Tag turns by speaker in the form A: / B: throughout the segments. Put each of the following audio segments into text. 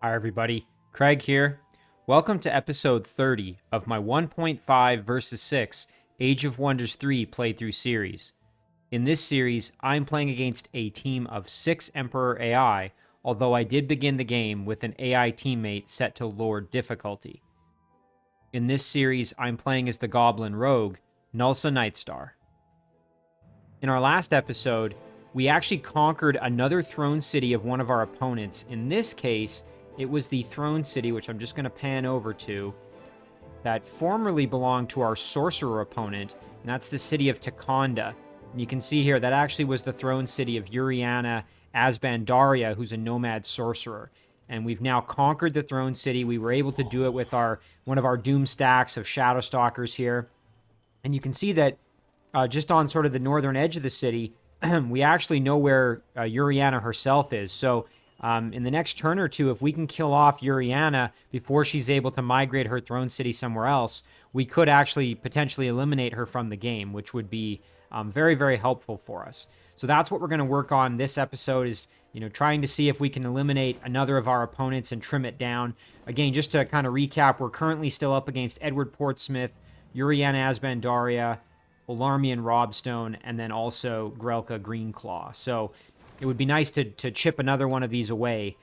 A: Hi, everybody. Craig here. Welcome to episode 30 of my 1.5 versus 6 Age of Wonders 3 playthrough series. In this series, I'm playing against a team of 6 Emperor AI, although I did begin the game with an AI teammate set to lower difficulty. In this series, I'm playing as the Goblin Rogue, Gnulsa Nightstar. In our last episode, we actually conquered another throne city of one of our opponents. In this case, it was the throne city, which I'm just going to pan over to, that formerly belonged to our sorcerer opponent, and that's the city of Takanda. And you can see here, that actually was the throne city of Uriana Asbandaria, who's a nomad sorcerer. And we've now conquered the throne city. We were able to do it with one of our doom stacks of shadow stalkers here. And you can see that just on sort of the northern edge of the city, we actually know where Yuriana herself is. So in the next turn or two, if we can kill off Yuriana before she's able to migrate her throne city somewhere else, we could actually potentially eliminate her from the game, which would be very, very helpful for us. So that's what we're going to work on this episode is, trying to see if we can eliminate another of our opponents and trim it down. Again, just to kind of recap, we're currently still up against Edward Portsmith, Uriana Asbandaria, Alarmian Robstone, and then also Grelka Greenclaw. So it would be nice to chip another one of these away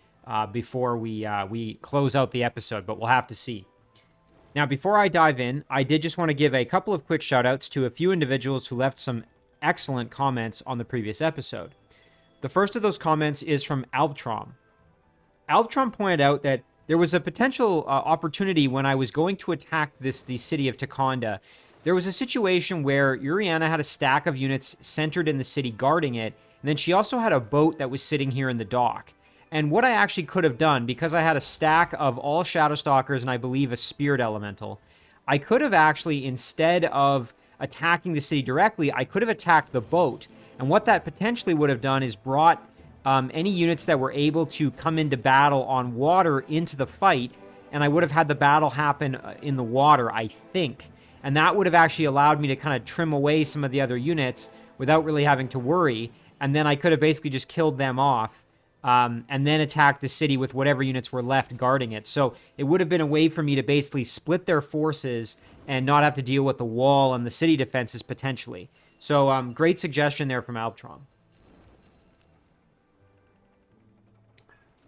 A: before we close out the episode, but we'll have to see. Now, before I dive in, I did just want to give a couple of quick shout-outs to a few individuals who left some excellent comments on the previous episode. The first of those comments is from Albtrom. Albtrom pointed out that there was a potential opportunity when I was going to attack the city of Takanda. There was a situation where Uriana had a stack of units centered in the city guarding it, and then she also had a boat that was sitting here in the dock. And what I actually could have done, because I had a stack of all Shadow Stalkers and I believe a Spirit Elemental, I could have actually, instead of attacking the city directly, I could have attacked the boat. And what that potentially would have done is brought any units that were able to come into battle on water into the fight, and I would have had the battle happen in the water, I think. And that would have actually allowed me to kind of trim away some of the other units without really having to worry. And then I could have basically just killed them off and then attacked the city with whatever units were left guarding it. So it would have been a way for me to basically split their forces and not have to deal with the wall and the city defenses potentially. So great suggestion there from Albtron.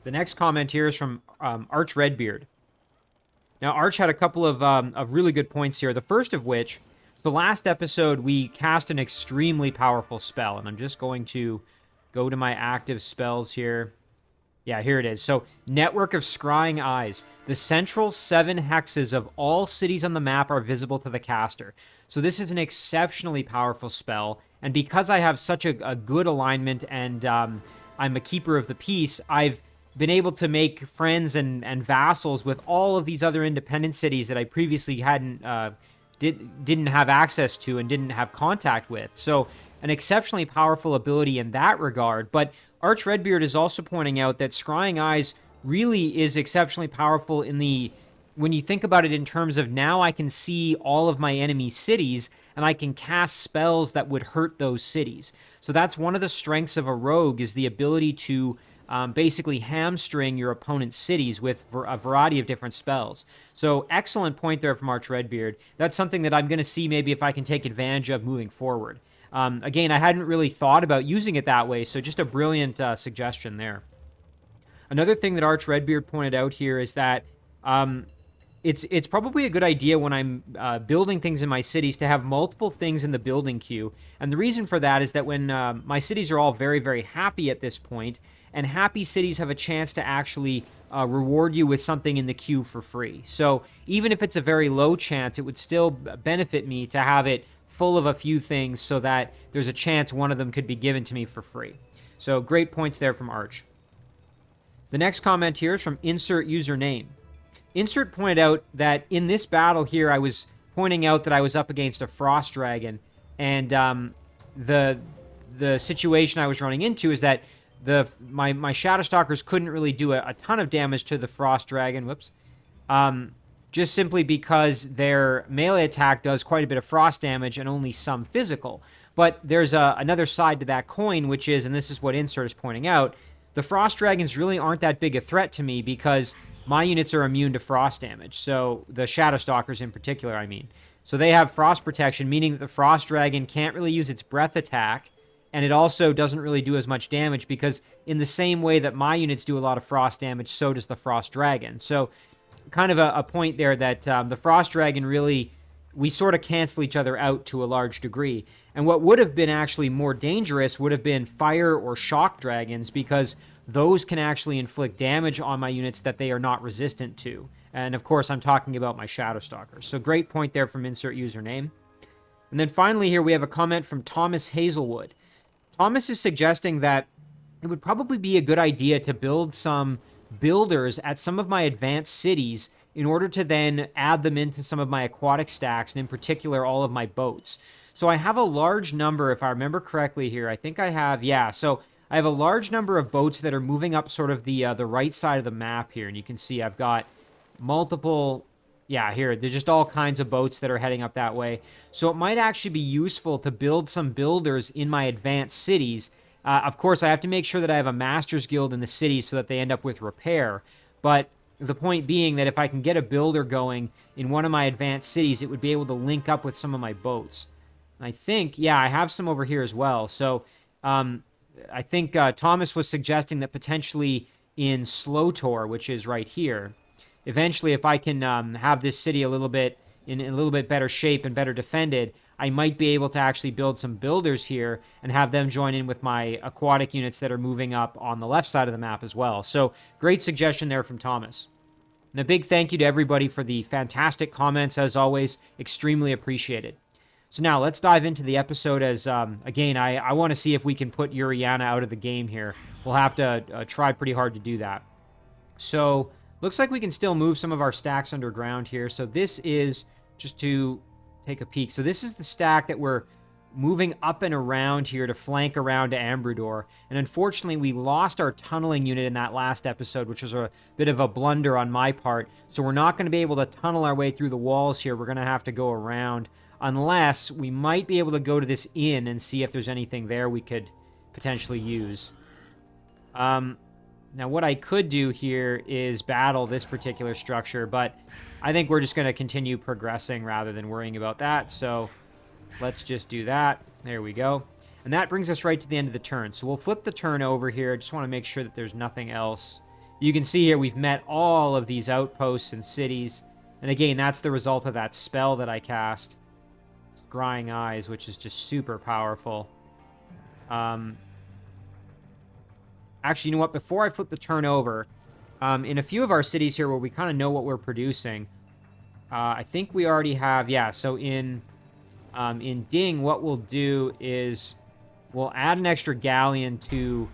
A: The next comment here is from Arch Redbeard. Now, Arch had a couple of really good points here. The first of which, the last episode, we cast an extremely powerful spell, and I'm just going to go to my active spells here. Yeah, here it is. So, Network of Scrying Eyes. The central 7 hexes of all cities on the map are visible to the caster. So this is an exceptionally powerful spell, and because I have such a good alignment and I'm a keeper of the peace, I've been able to make friends and vassals with all of these other independent cities that I previously didn't have access to and didn't have contact with. So an exceptionally powerful ability in that regard. But Arch Redbeard is also pointing out that Scrying Eyes really is exceptionally powerful when you think about it in terms of now I can see all of my enemy cities and I can cast spells that would hurt those cities. So that's one of the strengths of a rogue, is the ability to basically hamstring your opponent's cities with a variety of different spells. So excellent point there from Arch Redbeard. That's something that I'm going to see maybe if I can take advantage of moving forward. Again, I hadn't really thought about using it that way, so just a brilliant suggestion there. Another thing that Arch Redbeard pointed out here is that it's probably a good idea when I'm building things in my cities to have multiple things in the building queue. And the reason for that is that when my cities are all very, very happy at this point, and happy cities have a chance to actually reward you with something in the queue for free. So even if it's a very low chance, it would still benefit me to have it full of a few things so that there's a chance one of them could be given to me for free. So great points there from Arch. The next comment here is from Insert Username. Insert pointed out that in this battle here, I was pointing out that I was up against a Frost Dragon, and the situation I was running into is that my Shadow Stalkers couldn't really do a ton of damage to the Frost Dragon. Whoops. Just simply because their melee attack does quite a bit of frost damage and only some physical. But there's another side to that coin, which is, and this is what Insert is pointing out, the Frost Dragons really aren't that big a threat to me because my units are immune to frost damage. So the Shadow Stalkers in particular, I mean. So they have frost protection, meaning that the Frost Dragon can't really use its breath attack, and it also doesn't really do as much damage because in the same way that my units do a lot of frost damage, so does the Frost Dragon. So kind of a point there that the Frost Dragon really, we sort of cancel each other out to a large degree. And what would have been actually more dangerous would have been Fire or Shock Dragons, because those can actually inflict damage on my units that they are not resistant to. And of course, I'm talking about my Shadow Stalkers. So great point there from insert username. And then finally here, we have a comment from Thomas Hazelwood. Thomas is suggesting that it would probably be a good idea to build some builders at some of my advanced cities in order to then add them into some of my aquatic stacks, and in particular, all of my boats. So I have a large number, if I remember correctly here, I think I have, yeah, so I have a large number of boats that are moving up sort of the right side of the map here, and you can see I've got multiple, yeah, here, there's just all kinds of boats that are heading up that way. So it might actually be useful to build some builders in my advanced cities. Of course, I have to make sure that I have a Master's Guild in the city so that they end up with repair, but the point being that if I can get a builder going in one of my advanced cities, it would be able to link up with some of my boats. And I think, yeah, I have some over here as well. So I think Thomas was suggesting that potentially in Slotor, which is right here, eventually if I can have this city a little bit in a little bit better shape and better defended, I might be able to actually build some builders here and have them join in with my aquatic units that are moving up on the left side of the map as well. So great suggestion there from Thomas. And a big thank you to everybody for the fantastic comments, as always. Extremely appreciated. So now let's dive into the episode as, again, I want to see if we can put Uriana out of the game here. We'll have to try pretty hard to do that. So looks like we can still move some of our stacks underground here. So this is, just to take a peek, so this is the stack that we're moving up and around here to flank around to Ambrador. And unfortunately, we lost our tunneling unit in that last episode, which was a bit of a blunder on my part. So we're not going to be able to tunnel our way through the walls here. We're going to have to go around, unless we might be able to go to this inn and see if there's anything there we could potentially use. Now, what I could do here is battle this particular structure, but I think we're just going to continue progressing rather than worrying about that. So let's just do that. There we go. And that brings us right to the end of the turn. So we'll flip the turn over here. I just want to make sure that there's nothing else. You can see here we've met all of these outposts and cities. And again, that's the result of that spell that I cast, Scrying Eyes, which is just super powerful. Actually, you know what? Before I flip the turn over, in a few of our cities here where we kind of know what we're producing, I think we already have, yeah, so in Ding, what we'll do is we'll add an extra galleon to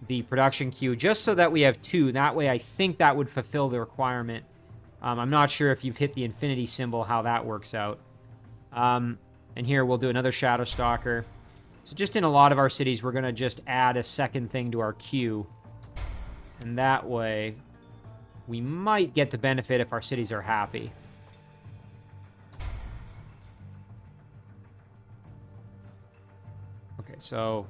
A: the production queue just so that we have two. That way, I think that would fulfill the requirement. I'm not sure if you've hit the infinity symbol, how that works out. And here, we'll do another Shadow Stalker. So just in a lot of our cities, we're going to just add a second thing to our queue. And that way, we might get the benefit if our cities are happy. Okay, so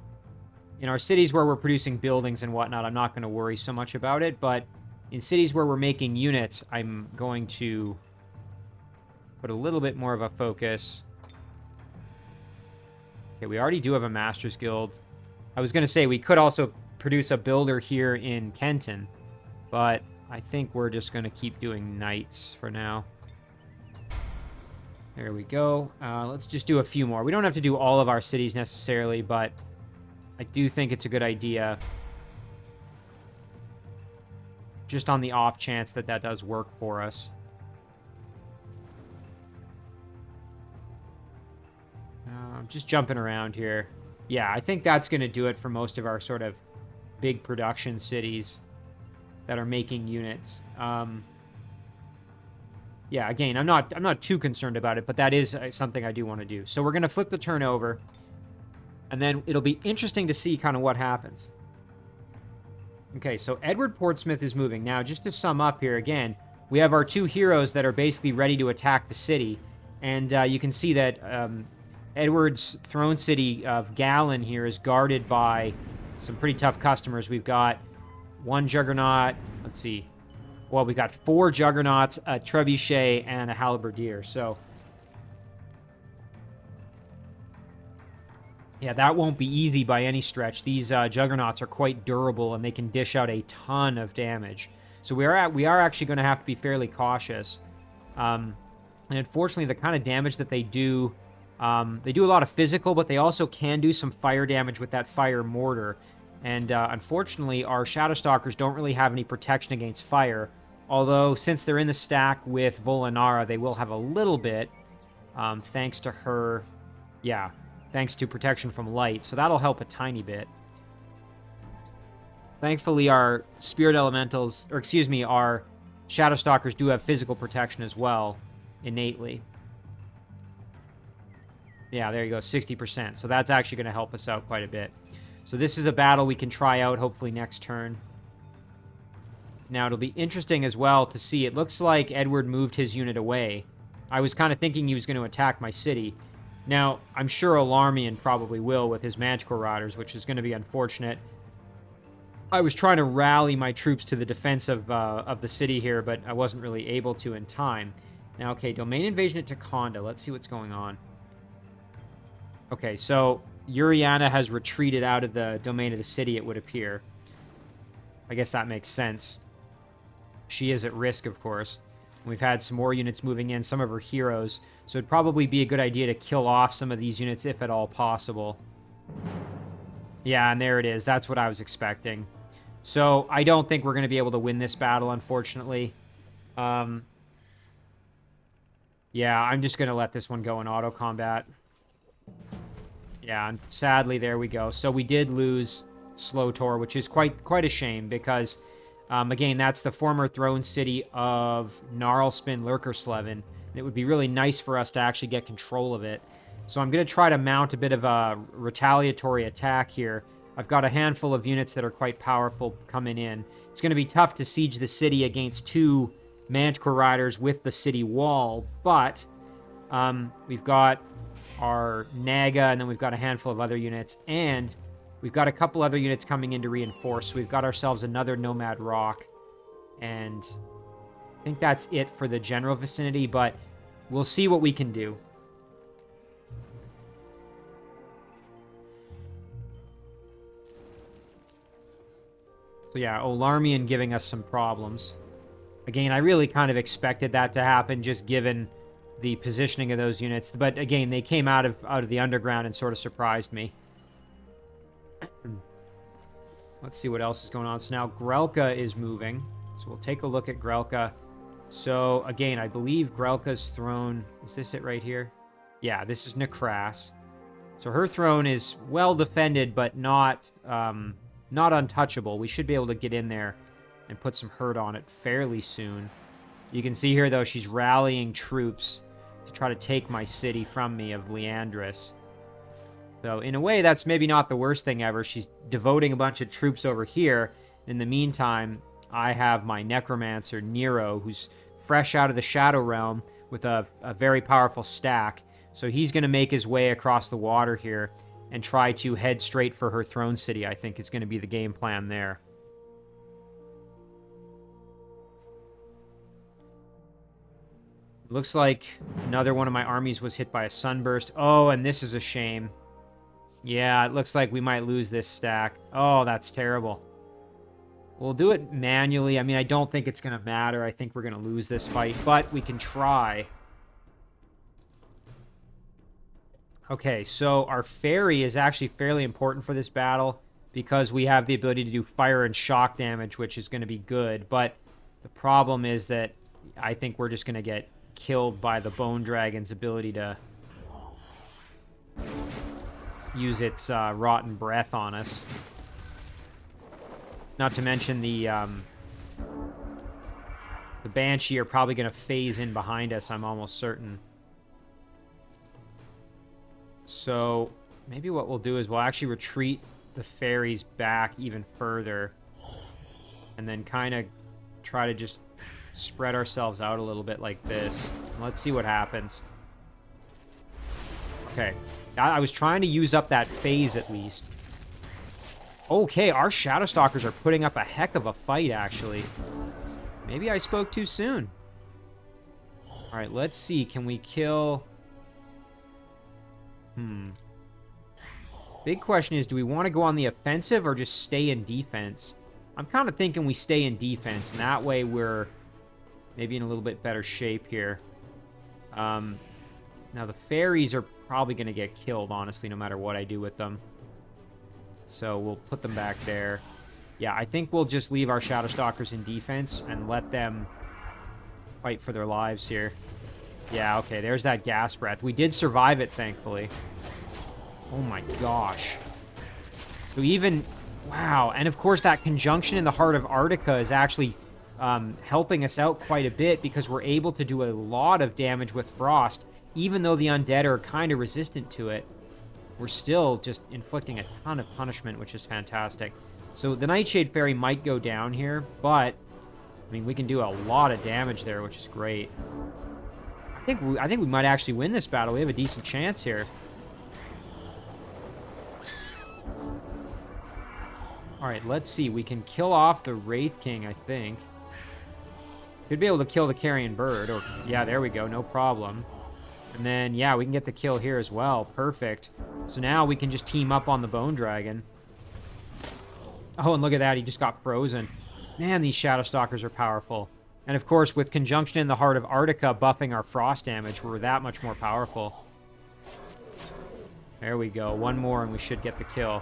A: in our cities where we're producing buildings and whatnot, I'm not going to worry so much about it. But in cities where we're making units, I'm going to put a little bit more of a focus. Okay, we already do have a Master's Guild. I was going to say we could also produce a builder here in Kenton, but I think we're just going to keep doing knights for now. There we go. Let's just do a few more. We don't have to do all of our cities necessarily, but I do think it's a good idea. Just on the off chance that that does work for us. I'm just jumping around here. Yeah, I think that's going to do it for most of our sort of big production cities that are making units. Yeah, again, I'm not too concerned about it, but that is something I do want to do. So we're going to flip the turn over, and then it'll be interesting to see kind of what happens. Okay, so Edward Portsmith is moving. Now, just to sum up here again, we have our two heroes that are basically ready to attack the city, and you can see that Edward's throne city of Gallon here is guarded by some pretty tough customers. We've got one Juggernaut. Let's see. Well, we got 4 Juggernauts, a Trebuchet, and a Halberdier. So, yeah, that won't be easy by any stretch. These Juggernauts are quite durable, and they can dish out a ton of damage. So we are actually going to have to be fairly cautious. And unfortunately, the kind of damage that they do a lot of physical, but they also can do some fire damage with that fire mortar. And unfortunately, our Shadowstalkers don't really have any protection against fire. Although, since they're in the stack with Volinara, they will have a little bit, thanks to her, yeah, thanks to protection from light. So that'll help a tiny bit. Thankfully, our Spirit Elementals, or excuse me, our Shadowstalkers do have physical protection as well, innately. Yeah, there you go, 60%. So that's actually going to help us out quite a bit. So this is a battle we can try out, hopefully, next turn. Now, it'll be interesting as well to see. It looks like Edward moved his unit away. I was kind of thinking he was going to attack my city. Now, I'm sure Alarmian probably will with his Manticore Riders, which is going to be unfortunate. I was trying to rally my troops to the defense of the city here, but I wasn't really able to in time. Now, okay, Domain Invasion at Takanda. Let's see what's going on. Okay, so Uriana has retreated out of the domain of the city, it would appear. I guess that makes sense. She is at risk, of course. We've had some more units moving in, some of her heroes. So it'd probably be a good idea to kill off some of these units, if at all possible. Yeah, and there it is. That's what I was expecting. So I don't think we're going to be able to win this battle, unfortunately. Yeah, I'm just going to let this one go in auto combat. Yeah, and sadly, there we go. So we did lose Slotor, which is quite a shame because, again, that's the former throne city of Gnarlspin Lurkersleven. It would be really nice for us to actually get control of it. So I'm going to try to mount a bit of a retaliatory attack here. I've got a handful of units that are quite powerful coming in. It's going to be tough to siege the city against 2 Manticore Riders with the city wall, but we've got our Naga, and then we've got a handful of other units, and we've got a couple other units coming in to reinforce. So we've got ourselves another Nomad Rock, and I think that's it for the general vicinity, but we'll see what we can do. So yeah, Olarmian giving us some problems. Again, I really kind of expected that to happen, just given the positioning of those units. But again, they came out of the underground and sort of surprised me. Let's see what else is going on. So now Grelka is moving. So we'll take a look at Grelka. So again, I believe Grelka's throne... Is this it right here? Yeah, this is Nekras. So her throne is well defended, but not untouchable. We should be able to get in there and put some hurt on it fairly soon. You can see here, though, she's rallying troops to try to take my city from me of Leandris. So, in a way, that's maybe not the worst thing ever. She's devoting a bunch of troops over here. In the meantime, I have my Necromancer, Nero, who's fresh out of the Shadow Realm with a very powerful stack. So he's going to make his way across the water here and try to head straight for her throne city, I think is going to be the game plan there. Looks like another one of my armies was hit by a sunburst. Oh, and this is a shame. Yeah, it looks like we might lose this stack. Oh, that's terrible. We'll do it manually. I mean, I don't think it's going to matter. I think we're going to lose this fight, but we can try. Okay, so our ferry is actually fairly important for this battle because we have the ability to do fire and shock damage, which is going to be good. But the problem is that I think we're just going to get killed by the Bone Dragon's ability to use its rotten breath on us. Not to mention the Banshee are probably going to phase in behind us, I'm almost certain. So maybe what we'll do is we'll actually retreat the ferries back even further and then kind of try to just spread ourselves out a little bit like this. Let's see what happens. Okay. I was trying to use up that phase at least. Okay, our Shadow Stalkers are putting up a heck of a fight, actually. Maybe I spoke too soon. All right, let's see. Can we kill... Big question is, do we want to go on the offensive or just stay in defense? I'm kind of thinking we stay in defense, and that way we're maybe in a little bit better shape here. Now, the fairies are probably going to get killed, honestly, no matter what I do with them. So we'll put them back there. Yeah, I think we'll just leave our Shadow Stalkers in defense and let them fight for their lives here. Yeah, okay, there's that gas breath. We did survive it, thankfully. Oh my gosh. So even... Wow, and of course that conjunction in the Heart of Arctica is actually helping us out quite a bit because we're able to do a lot of damage with Frost, even though the undead are kind of resistant to it. We're still just inflicting a ton of punishment, which is fantastic. So the Nightshade Fairy might go down here, but I mean we can do a lot of damage there, which is great. I think we might actually win this battle. We have a decent chance here. All right, let's see. We can kill off the Wraith King, I think. Should be able to kill the Carrion Bird. Or yeah, there we go. No problem. And then, yeah, we can get the kill here as well. Perfect. So now we can just team up on the Bone Dragon. Oh, and look at that. He just got frozen. Man, these Shadow Stalkers are powerful. And, of course, with Conjunction in the Heart of Arctica buffing our frost damage, we're that much more powerful. There we go. One more, and we should get the kill.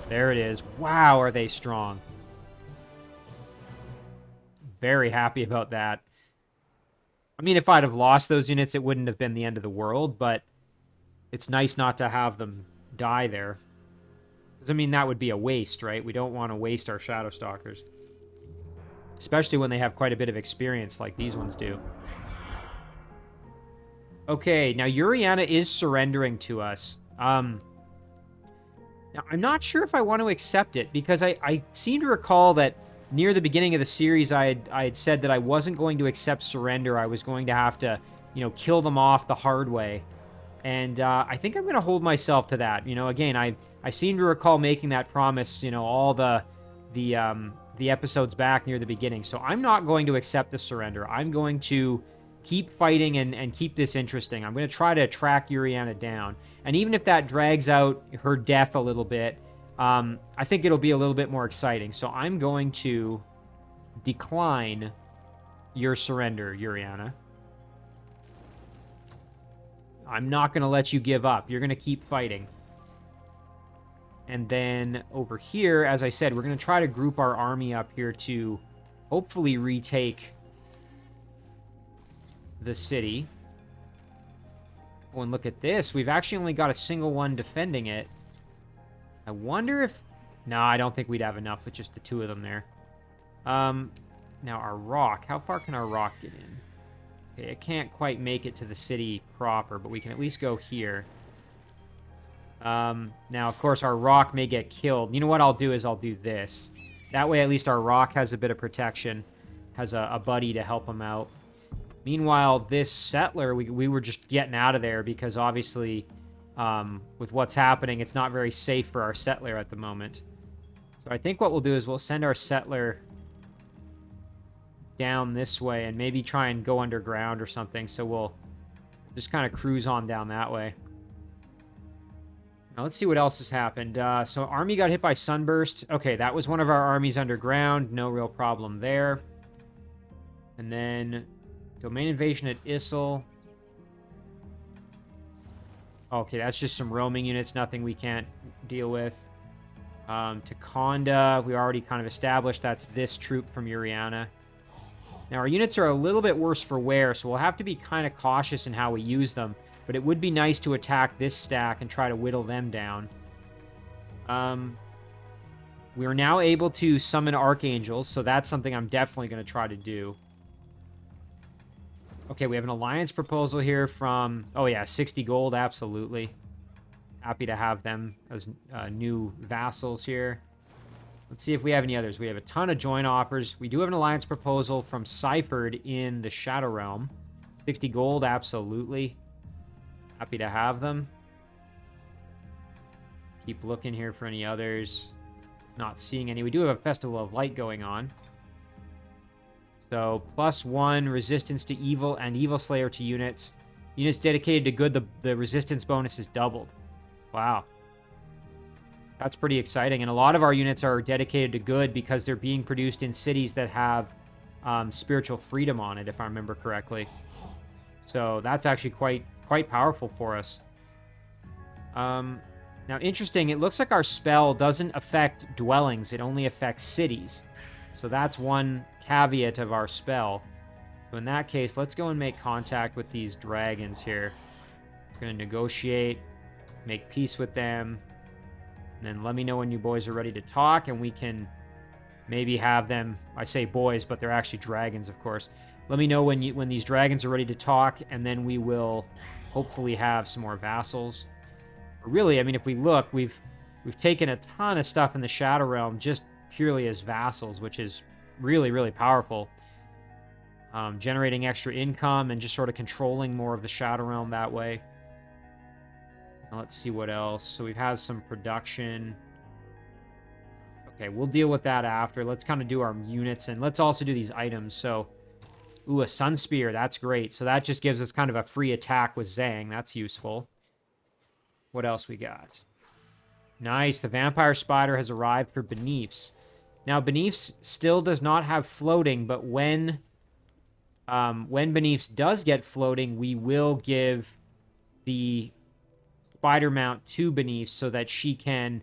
A: There it is. Wow, are they strong. Very happy about that. I mean, if I'd have lost those units, it wouldn't have been the end of the world, but it's nice not to have them die there. Because, I mean, that would be a waste, right? We don't want to waste our Shadow Stalkers. Especially when they have quite a bit of experience like these ones do. Okay, now Yuriana is surrendering to us. Now, I'm not sure if I want to accept it, because I seem to recall that near the beginning of the series, I had said that I wasn't going to accept surrender. I was going to have to, you know, kill them off the hard way. And I think I'm going to hold myself to that. You know, again, I seem to recall making that promise, you know, all the episodes back near the beginning. So I'm not going to accept the surrender. I'm going to keep fighting and keep this interesting. I'm going to try to track Uriana down. And even if that drags out her death a little bit, I think it'll be a little bit more exciting. So I'm going to decline your surrender, Uriana. I'm not going to let you give up. You're going to keep fighting. And then over here, as I said, we're going to try to group our army up here to hopefully retake the city. Oh, and look at this. We've actually only got a single one defending it. I wonder if... No, I don't think we'd have enough with just the two of them there. Now, our rock. How far can our rock get in? Okay, it can't quite make it to the city proper, but we can at least go here. Now, of course, our rock may get killed. You know what I'll do is I'll do this. That way, at least our rock has a bit of protection. Has a buddy to help him out. Meanwhile, this settler, we were just getting out of there because obviously, with what's happening, it's not very safe for our settler at the moment. So I think what we'll do is we'll send our settler down this way and maybe try and go underground or something. So we'll just kind of cruise on down that way. Now let's see what else has happened. So army got hit by Sunburst. Okay, that was one of our armies underground. No real problem there. And then domain invasion at Issel. Okay, that's just some roaming units. Nothing we can't deal with. Takanda, we already kind of established that's this troop from Uriana. Now, our units are a little bit worse for wear, so we'll have to be kind of cautious in how we use them. But it would be nice to attack this stack and try to whittle them down. We are now able to summon Archangels, so that's something I'm definitely going to try to do. Okay, we have an alliance proposal here from... Oh, yeah, 60 gold, absolutely. Happy to have them as new vassals here. Let's see if we have any others. We have a ton of joint offers. We do have an alliance proposal from Cyphered in the Shadow Realm. 60 gold, absolutely. Happy to have them. Keep looking here for any others. Not seeing any. We do have a Festival of Light going on. So, +1 resistance to evil and Evil Slayer to units. Units dedicated to good, the resistance bonus is doubled. Wow. That's pretty exciting. And a lot of our units are dedicated to good because they're being produced in cities that have spiritual freedom on it, if I remember correctly. So that's actually quite powerful for us. Now, interesting, it looks like our spell doesn't affect dwellings. It only affects cities. So that's one caveat of our spell. So in that case, let's go and make contact with these dragons here. We're going to negotiate, make peace with them, and then let me know when you boys are ready to talk, and we can maybe have them, I say boys, but they're actually dragons, of course. Let me know when these dragons are ready to talk, and then we will hopefully have some more vassals. Really, I mean, if we look, we've taken a ton of stuff in the Shadow Realm just purely as vassals, which is really, really powerful. Generating extra income and just sort of controlling more of the Shadow Realm that way. Now let's see what else. So we've had some production. Okay, we'll deal with that after. Let's kind of do our units, and let's also do these items. So, ooh, a Sun Spear. That's great. So that just gives us kind of a free attack with Zhang. That's useful. What else we got? Nice. The Vampire Spider has arrived for Beneaths. Now, Beneaths still does not have floating, but when Beneaths does get floating, we will give the spider mount to Beneaths so that she can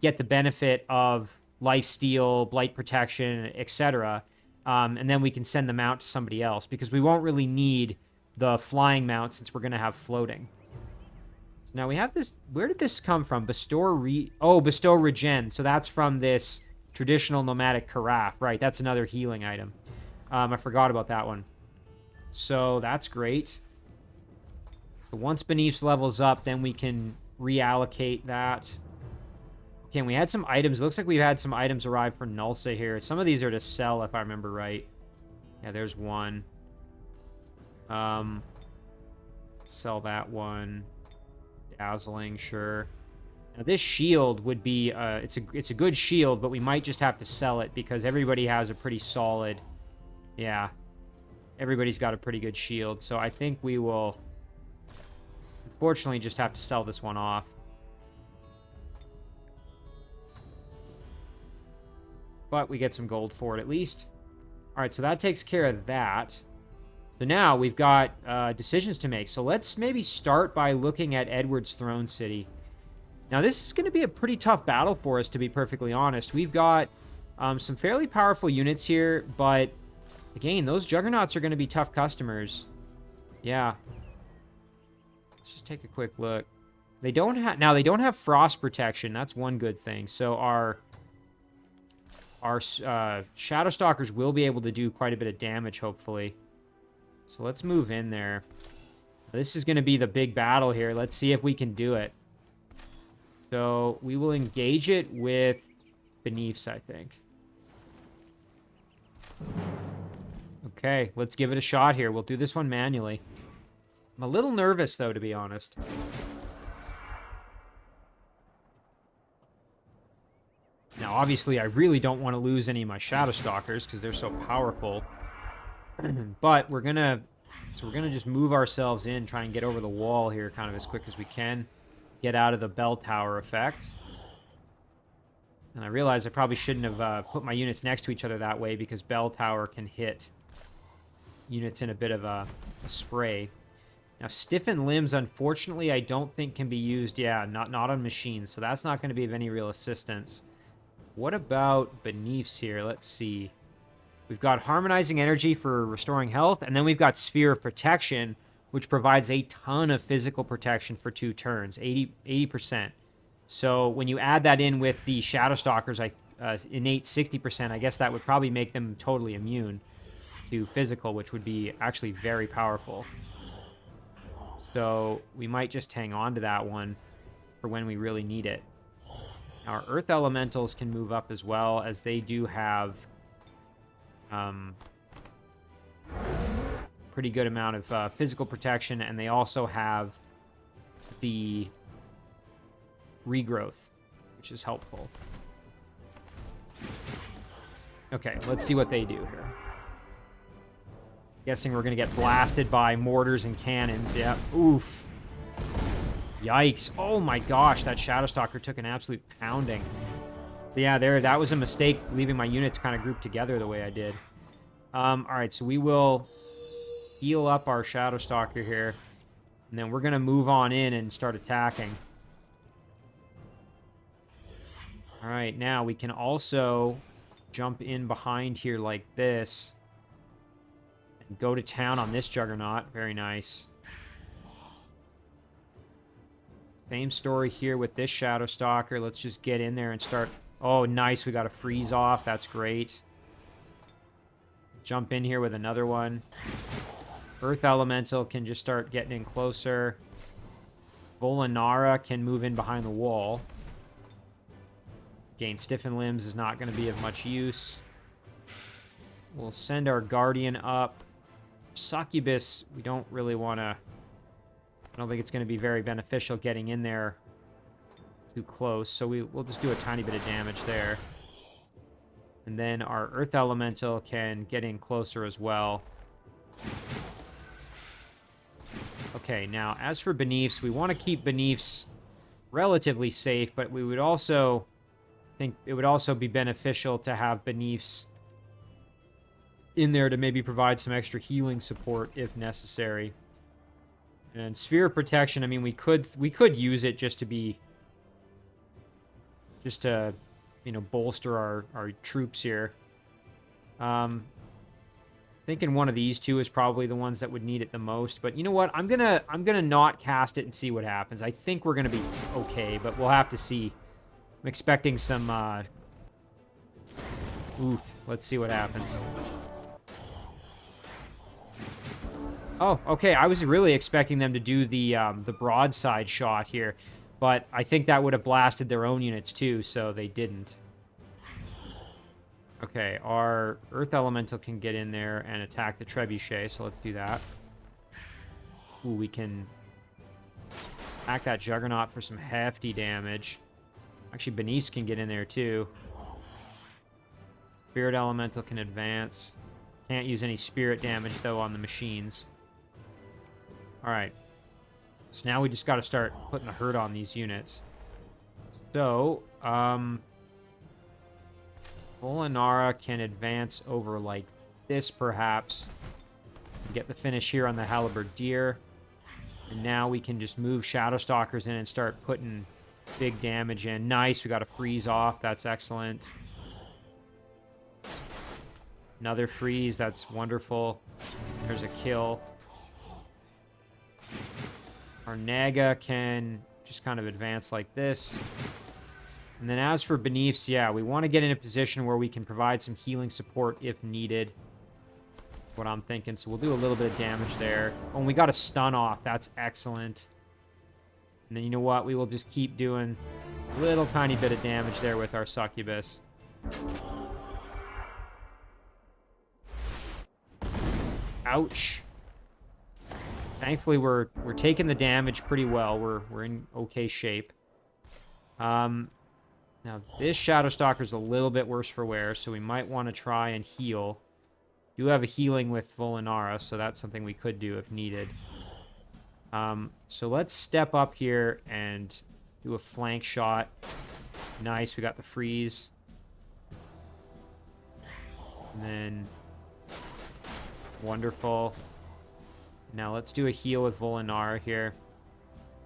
A: get the benefit of lifesteal, blight protection, etc. And then we can send the mount to somebody else because we won't really need the flying mount since we're going to have floating. Now we have this. Where did this come from? Bestow Regen. So that's from this traditional nomadic carafe. Right, that's another healing item. I forgot about that one. So that's great. So once Beneath's levels up, then we can reallocate that. Okay, and we had some items. It looks like we've had some items arrive for Gnulsa here. Some of these are to sell, if I remember right. Yeah, there's one. Sell that one. Dazzling, sure. Now this shield would be it's a good shield, but we might just have to sell it because everybody has a pretty solid. Yeah, everybody's got a pretty good shield, so I think we will unfortunately just have to sell this one off. But we get some gold for it at least. All right, so that takes care of that. So now we've got decisions to make. So let's maybe start by looking at Edward's Throne City. Now this is going to be a pretty tough battle for us, to be perfectly honest. We've got some fairly powerful units here, but again, those Juggernauts are going to be tough customers. Yeah. Let's just take a quick look. They don't have frost protection. That's one good thing. So our Shadow Stalkers will be able to do quite a bit of damage, hopefully. So let's move in there. This is going to be the big battle here. Let's see if we can do it. So we will engage it with Beneaths, I think. Okay, let's give it a shot here. We'll do this one manually. I'm a little nervous, though, to be honest. Now, obviously, I really don't want to lose any of my Shadow Stalkers because they're so powerful. But we're gonna just move ourselves in, try and get over the wall here kind of as quick as we can. Get out of the bell tower effect. And I realize I probably shouldn't have put my units next to each other that way because bell tower can hit units in a bit of a spray. Now, stiffened limbs, unfortunately, I don't think can be used. Yeah, not on machines, so that's not going to be of any real assistance. What about Beneaths here? Let's see. We've got Harmonizing Energy for restoring health, and then we've got Sphere of Protection, which provides a ton of physical protection for 2 turns, 80%. So when you add that in with the Shadow Stalkers, innate 60%, I guess that would probably make them totally immune to physical, which would be actually very powerful. So we might just hang on to that one for when we really need it. Our Earth Elementals can move up as well, as they do have pretty good amount of physical protection, and they also have the regrowth, which is helpful. Okay, let's see what they do here. Guessing we're going to get blasted by mortars and cannons. Yeah. Oof. Yikes. Oh my gosh, that Shadowstalker took an absolute pounding. So yeah, that was a mistake, leaving my units kind of grouped together the way I did. Alright, so we will heal up our Shadowstalker here. And then we're going to move on in and start attacking. Alright, now we can also jump in behind here like this. And go to town on this Juggernaut. Very nice. Same story here with this Shadowstalker. Let's just get in there and start... Oh, nice. We got a freeze off. That's great. Jump in here with another one. Earth Elemental can just start getting in closer. Volinara can move in behind the wall. Gain Stiffened Limbs is not going to be of much use. We'll send our Guardian up. Succubus, we don't really want to... I don't think it's going to be very beneficial getting in there too close, so we'll just do a tiny bit of damage there. And then our Earth Elemental can get in closer as well. Okay, now, as for Beneaths, we want to keep Beneaths relatively safe, but we would also think it would also be beneficial to have Beneaths in there to maybe provide some extra healing support if necessary. And Sphere of Protection, I mean, we could use it just to, you know, bolster our troops here. Thinking one of these two is probably the ones that would need it the most, but you know what? I'm gonna not cast it and see what happens. I think we're gonna be okay, but we'll have to see. I'm expecting some oof. Let's see what happens. Oh, okay. I was really expecting them to do the broadside shot here, but I think that would have blasted their own units too, so they didn't. Okay, our Earth Elemental can get in there and attack the Trebuchet, so let's do that. Ooh, we can attack that Juggernaut for some hefty damage. Actually, Beneath can get in there too. Spirit Elemental can advance. Can't use any spirit damage, though, on the machines. Alright. So now we just got to start putting the hurt on these units. So, Volinara can advance over like this, perhaps. Get the finish here on the Halberdier. And now we can just move Shadowstalkers in and start putting big damage in. Nice, we got a freeze off. That's excellent. Another freeze. That's wonderful. There's a kill. Our Naga can just kind of advance like this. And then as for Beneaths, yeah, we want to get in a position where we can provide some healing support if needed. What I'm thinking. So we'll do a little bit of damage there. Oh, and we got a stun off. That's excellent. And then you know what? We will just keep doing a little tiny bit of damage there with our Succubus. Ouch. Thankfully, we're taking the damage pretty well. We're in okay shape. Now, this Shadowstalker's a little bit worse for wear, so we might want to try and heal. Do have a healing with Volinara, so that's something we could do if needed. So let's step up here and do a flank shot. Nice, we got the freeze. And then... wonderful. Now let's do a heal with Volinara here.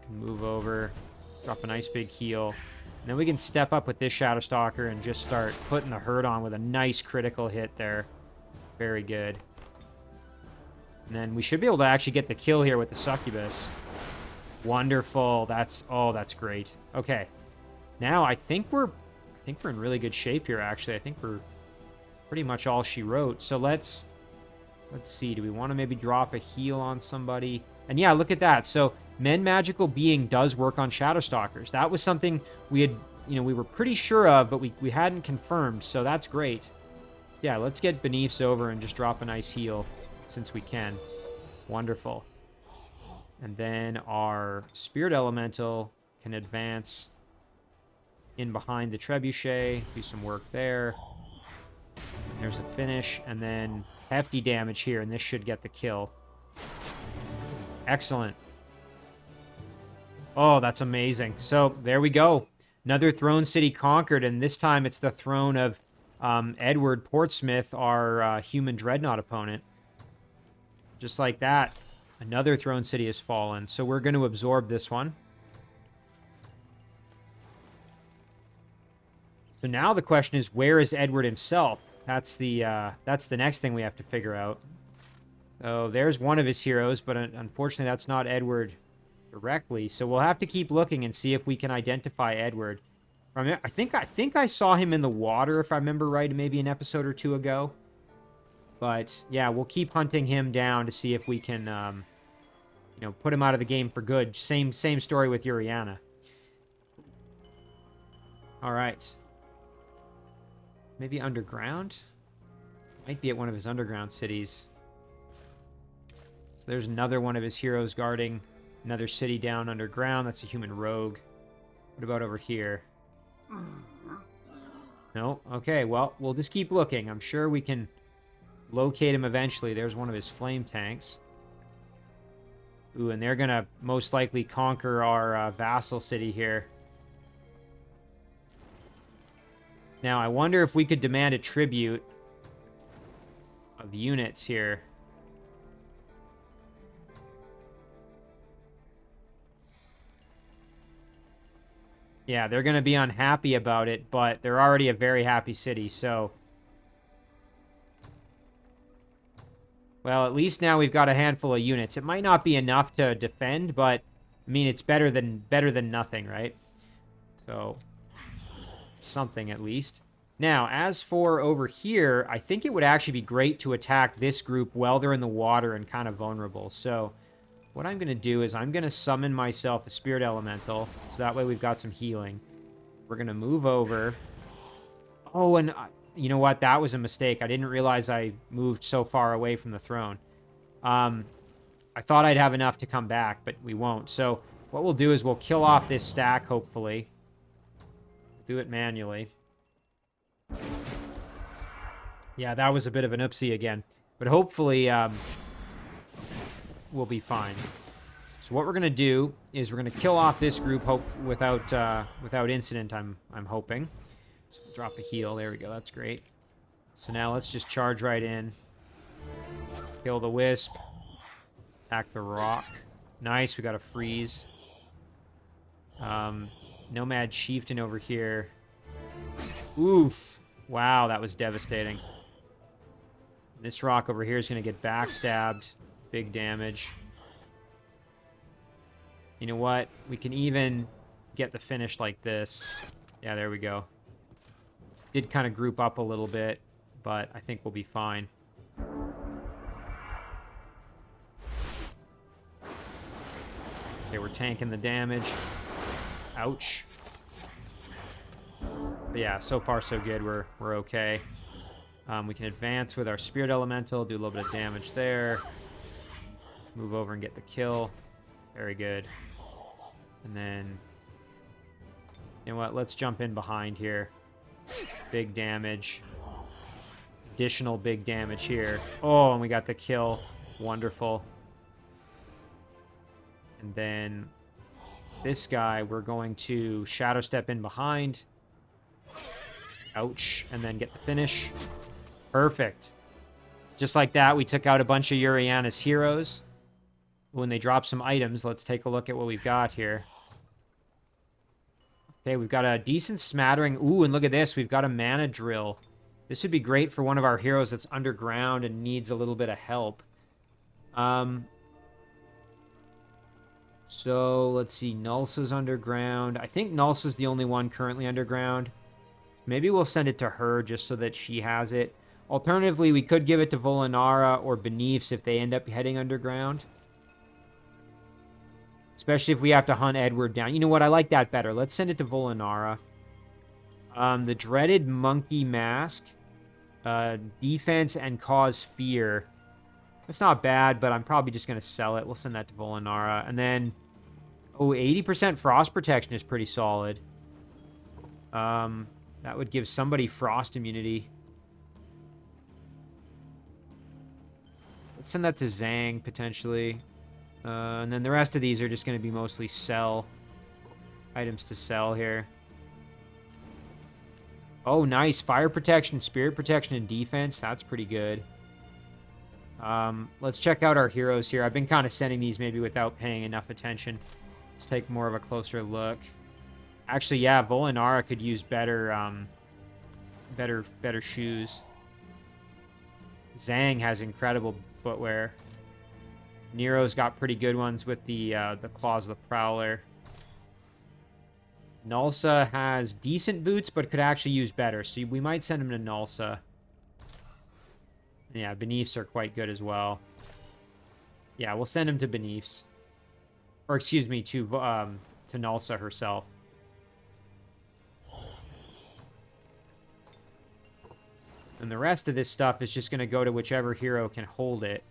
A: Can move over, drop a nice big heal. And then we can step up with this Shadowstalker and just start putting the hurt on with a nice critical hit there. Very good. And then we should be able to actually get the kill here with the Succubus. Wonderful. That's great. Okay. Now I think we're in really good shape here, actually. I think we're pretty much all she wrote. So let's see. Do we want to maybe drop a heal on somebody? And yeah, look at that. So Men Magical Being does work on Shadowstalkers. That was something we had, we were pretty sure of, but we hadn't confirmed. So that's great. So yeah, let's get Beneaths over and just drop a nice heal since we can. Wonderful. And then our Spirit Elemental can advance in behind the trebuchet. Do some work there. There's a finish, and then hefty damage here, and this should get the kill. Excellent. Oh, that's amazing. So, there we go. Another Throne City conquered, and this time it's the throne of Edward Portsmith, our human dreadnought opponent. Just like that, another Throne City has fallen. So we're going to absorb this one. So now the question is, where is Edward himself? That's the next thing we have to figure out. So there's one of his heroes, but unfortunately that's not Edward directly. So we'll have to keep looking and see if we can identify Edward. I think I saw him in the water, if I remember right, maybe an episode or two ago. But yeah, we'll keep hunting him down to see if we can, you know, put him out of the game for good. Same story with Uriana. All right. Maybe underground? Might be at one of his underground cities. So there's another one of his heroes guarding another city down underground. That's a human rogue. What about over here? No? Okay, well, we'll just keep looking. I'm sure we can locate him eventually. There's one of his flame tanks. Ooh, and they're going to most likely conquer our vassal city here. Now, I wonder if we could demand a tribute of units here. Yeah, they're going to be unhappy about it, but they're already a very happy city, so... Well, at least now we've got a handful of units. It might not be enough to defend, but, I mean, it's better than nothing, right? So, something at least. Now, as for over here, I think it would actually be great to attack this group while they're in the water and kind of vulnerable. So, what I'm going to do is I'm going to summon myself a Spirit Elemental, so that way we've got some healing. We're going to move over. Oh, and you know what? That was a mistake. I didn't realize I moved so far away from the throne. I thought I'd have enough to come back, but we won't. So what we'll do is we'll kill off this stack, hopefully. Do it manually. Yeah, that was a bit of an oopsie again. But hopefully... we'll be fine. So what we're gonna do is we're gonna kill off this group, without incident. I'm hoping. Drop a heal. There we go. That's great. So now let's just charge right in. Kill the wisp. Attack the rock. Nice. We got a freeze. Nomad chieftain over here. Oof. Wow, that was devastating. This rock over here is gonna get backstabbed. Big damage. You know what? We can even get the finish like this. Yeah, there we go. Did kind of group up a little bit, but I think we'll be fine. Okay, we're tanking the damage. Ouch. But yeah, so far so good. We're okay. We can advance with our Spirit Elemental, do a little bit of damage there. Move over and get the kill. Very good. And then... You know what? Let's jump in behind here. Big damage. Additional big damage here. Oh, and we got the kill. Wonderful. And then... This guy, we're going to Shadow Step in behind. Ouch. And then get the finish. Perfect. Just like that, we took out a bunch of Yuriana's heroes. When they drop some items, let's take a look at what we've got here. Okay, we've got a decent smattering. Ooh, and look at this. We've got a mana drill. This would be great for one of our heroes that's underground and needs a little bit of help. So, let's see. Gnulsa's underground. I think Gnulsa's the only one currently underground. Maybe we'll send it to her just so that she has it. Alternatively, we could give it to Volinara or Benifs if they end up heading underground. Especially if we have to hunt Edward down. You know what? I like that better. Let's send it to Volinara. The dreaded monkey mask. Defense and cause fear. That's not bad, but I'm probably just going to sell it. We'll send that to Volinara. And then... Oh, 80% frost protection is pretty solid. That would give somebody frost immunity. Let's send that to Zhang, potentially. And then the rest of these are just going to be mostly sell. Items to sell here. Oh, nice. Fire protection, spirit protection, and defense. That's pretty good. Let's check out our heroes here. I've been kind of sending these maybe without paying enough attention. Let's take more of a closer look. Actually, yeah, Volinara could use better, better shoes. Zhang has incredible footwear. Nero's got pretty good ones with the Claws of the Prowler. Gnulsa has decent boots, but could actually use better. So we might send him to Gnulsa. Yeah, Beneaths are quite good as well. Yeah, we'll send him to Beneaths. Or excuse me, to Gnulsa herself. And the rest of this stuff is just going to go to whichever hero can hold it.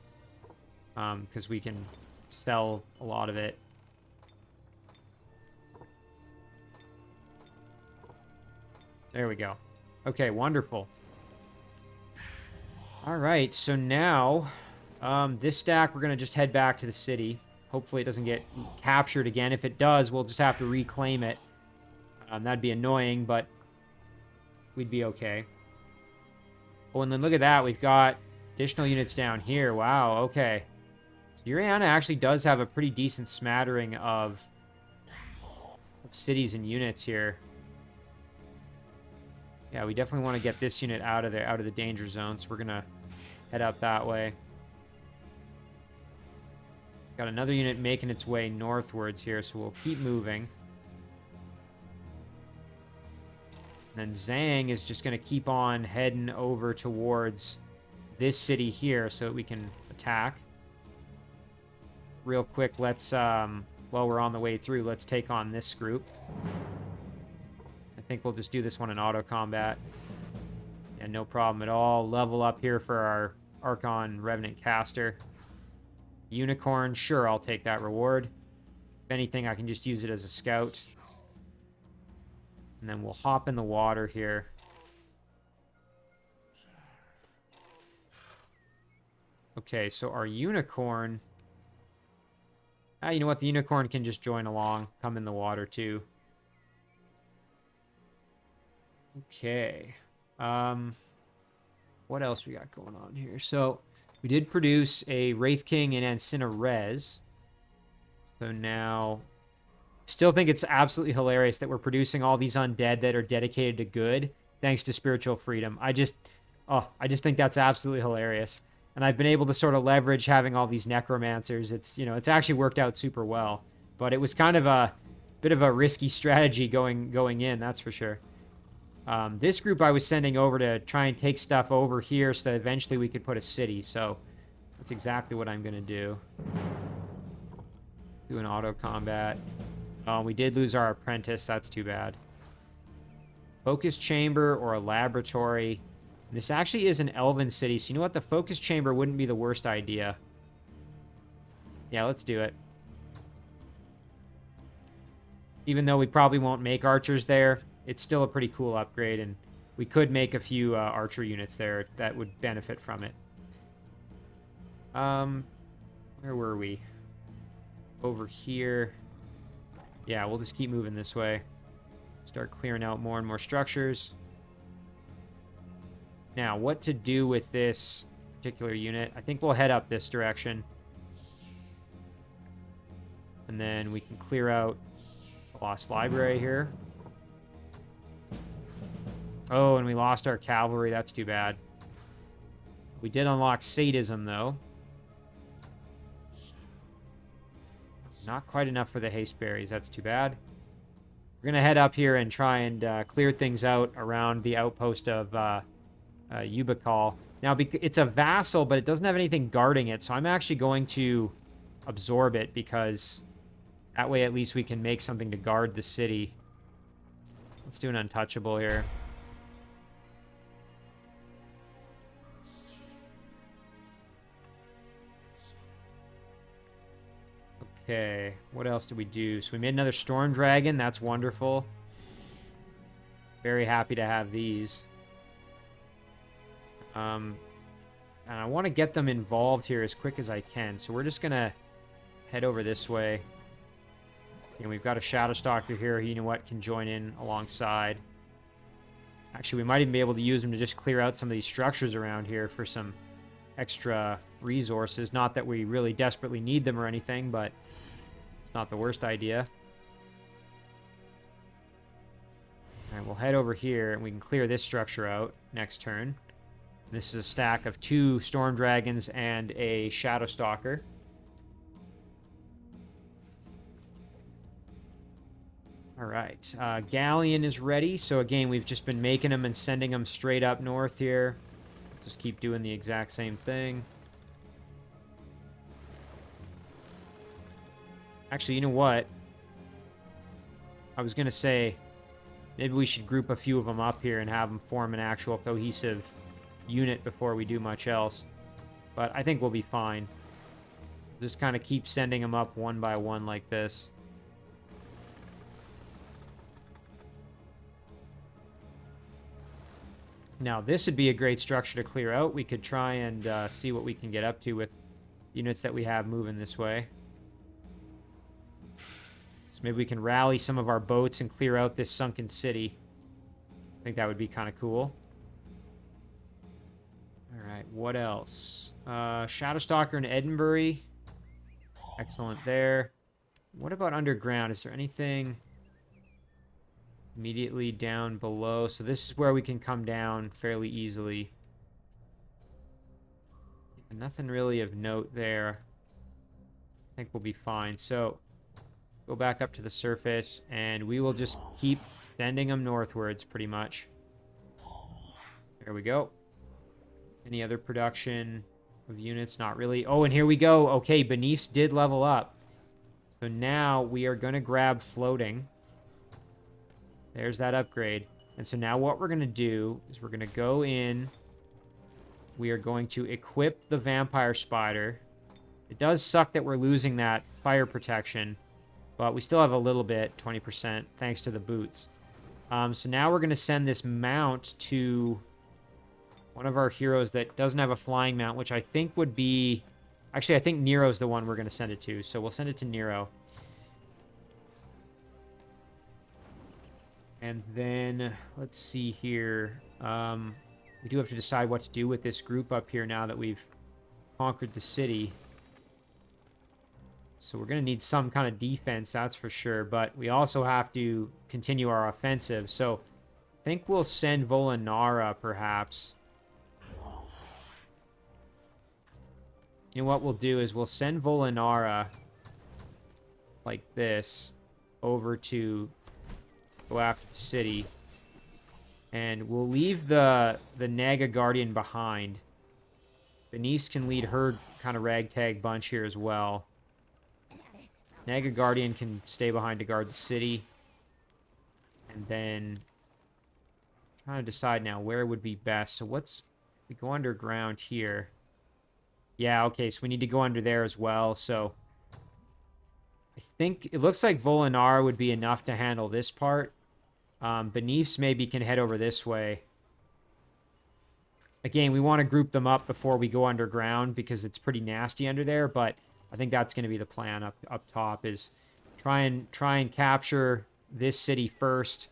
A: Because we can sell a lot of it. There we go. Okay, wonderful. Alright, so now, this stack, we're going to just head back to the city. Hopefully it doesn't get captured again. If it does, we'll just have to reclaim it. That'd be annoying, but we'd be okay. Oh, and then look at that. We've got additional units down here. Wow, okay. So Uriana actually does have a pretty decent smattering of cities and units here. Yeah, we definitely want to get this unit out of the danger zone, so we're going to head up that way. Got another unit making its way northwards here, so we'll keep moving. And then Zhang is just going to keep on heading over towards this city here so that we can attack. Real quick, let's, while we're on the way through, let's take on this group. I think we'll just do this one in auto combat. And no problem at all. Level up here for our Archon Revenant Caster. Unicorn, sure, I'll take that reward. If anything, I can just use it as a scout. And then we'll hop in the water here. Okay, so our Unicorn... you know what? The Unicorn can just join along. Come in the water, too. Okay. What else we got going on here? So, we did produce a Wraith King and Ancina Res. So now... Still think it's absolutely hilarious that we're producing all these undead that are dedicated to good, thanks to spiritual freedom. I just think that's absolutely hilarious. And I've been able to sort of leverage having all these necromancers. It's, it's actually worked out super well. But it was kind of a bit of a risky strategy going in, that's for sure. This group I was sending over to try and take stuff over here so that eventually we could put a city. So that's exactly what I'm going to do. Do an auto combat. We did lose our apprentice. That's too bad. Focus chamber or a laboratory. This actually is an elven city, so you know what? The focus chamber wouldn't be the worst idea. Yeah, let's do it. Even though we probably won't make archers there, it's still a pretty cool upgrade, and we could make a few archer units there that would benefit from it. Where were we? Over here. Yeah, we'll just keep moving this way. Start clearing out more and more structures. Now, what to do with this particular unit? I think we'll head up this direction. And then we can clear out the Lost Library here. Oh, and we lost our cavalry. That's too bad. We did unlock Sadism, though. Not quite enough for the haste berries. That's too bad. We're going to head up here and try and clear things out around the outpost of Ubikal. Now, it's a vassal, but it doesn't have anything guarding it, so I'm actually going to absorb it because that way at least we can make something to guard the city. Let's do an untouchable here. Okay, what else did we do? So we made another Storm Dragon. That's wonderful. Very happy to have these. And I want to get them involved here as quick as I can. So we're just going to head over this way. And we've got a Shadow Stalker here. You know what? Can join in alongside. Actually, we might even be able to use them to just clear out some of these structures around here for some extra resources. Not that we really desperately need them or anything, but it's not the worst idea. All right, we'll head over here, and we can clear this structure out next turn. This is a stack of 2 Storm Dragons and a Shadow Stalker. All right, Galleon is ready. So again, we've just been making them and sending them straight up north here. Just keep doing the exact same thing. Actually, you know what? I was going to say, maybe we should group a few of them up here and have them form an actual cohesive unit before we do much else. But I think we'll be fine. Just kind of keep sending them up one by one like this. Now, this would be a great structure to clear out. We could try and see what we can get up to with units that we have moving this way. So maybe we can rally some of our boats and clear out this Sunken City. I think that would be kind of cool. All right, what else? Shadow Stalker in Edinburgh. Excellent there. What about underground? Is there anything immediately down below? So this is where we can come down fairly easily. Nothing really of note there. I think we'll be fine. So go back up to the surface, and we will just keep sending them northwards pretty much. There we go. Any other production of units? Not really. Oh, and here we go. Okay, Beneaths did level up. So now we are going to grab floating. There's that upgrade. And so now what we're going to do is we're going to go in. We are going to equip the Vampire Spider. It does suck that we're losing that fire protection, but we still have a little bit, 20%, thanks to the boots. So now we're going to send this mount to one of our heroes that doesn't have a flying mount, which I think would be... Actually, I think Nero's the one we're going to send it to, so we'll send it to Nero. And then, let's see here. We do have to decide what to do with this group up here now that we've conquered the city. So we're going to need some kind of defense, that's for sure. But we also have to continue our offensive. So I think we'll send Volanara, perhaps. You know what we'll do is we'll send Volanara like this over to go after the city. And we'll leave the Naga Guardian behind. Beneath can lead her kind of ragtag bunch here as well. Naga Guardian can stay behind to guard the city. And then trying to decide now where would be best. So we go underground here. Yeah, okay, so we need to go under there as well. So I think it looks like Volinar would be enough to handle this part. Beneaths maybe can head over this way. Again, we want to group them up before we go underground because it's pretty nasty under there, but I think that's going to be the plan up top is try and capture this city first,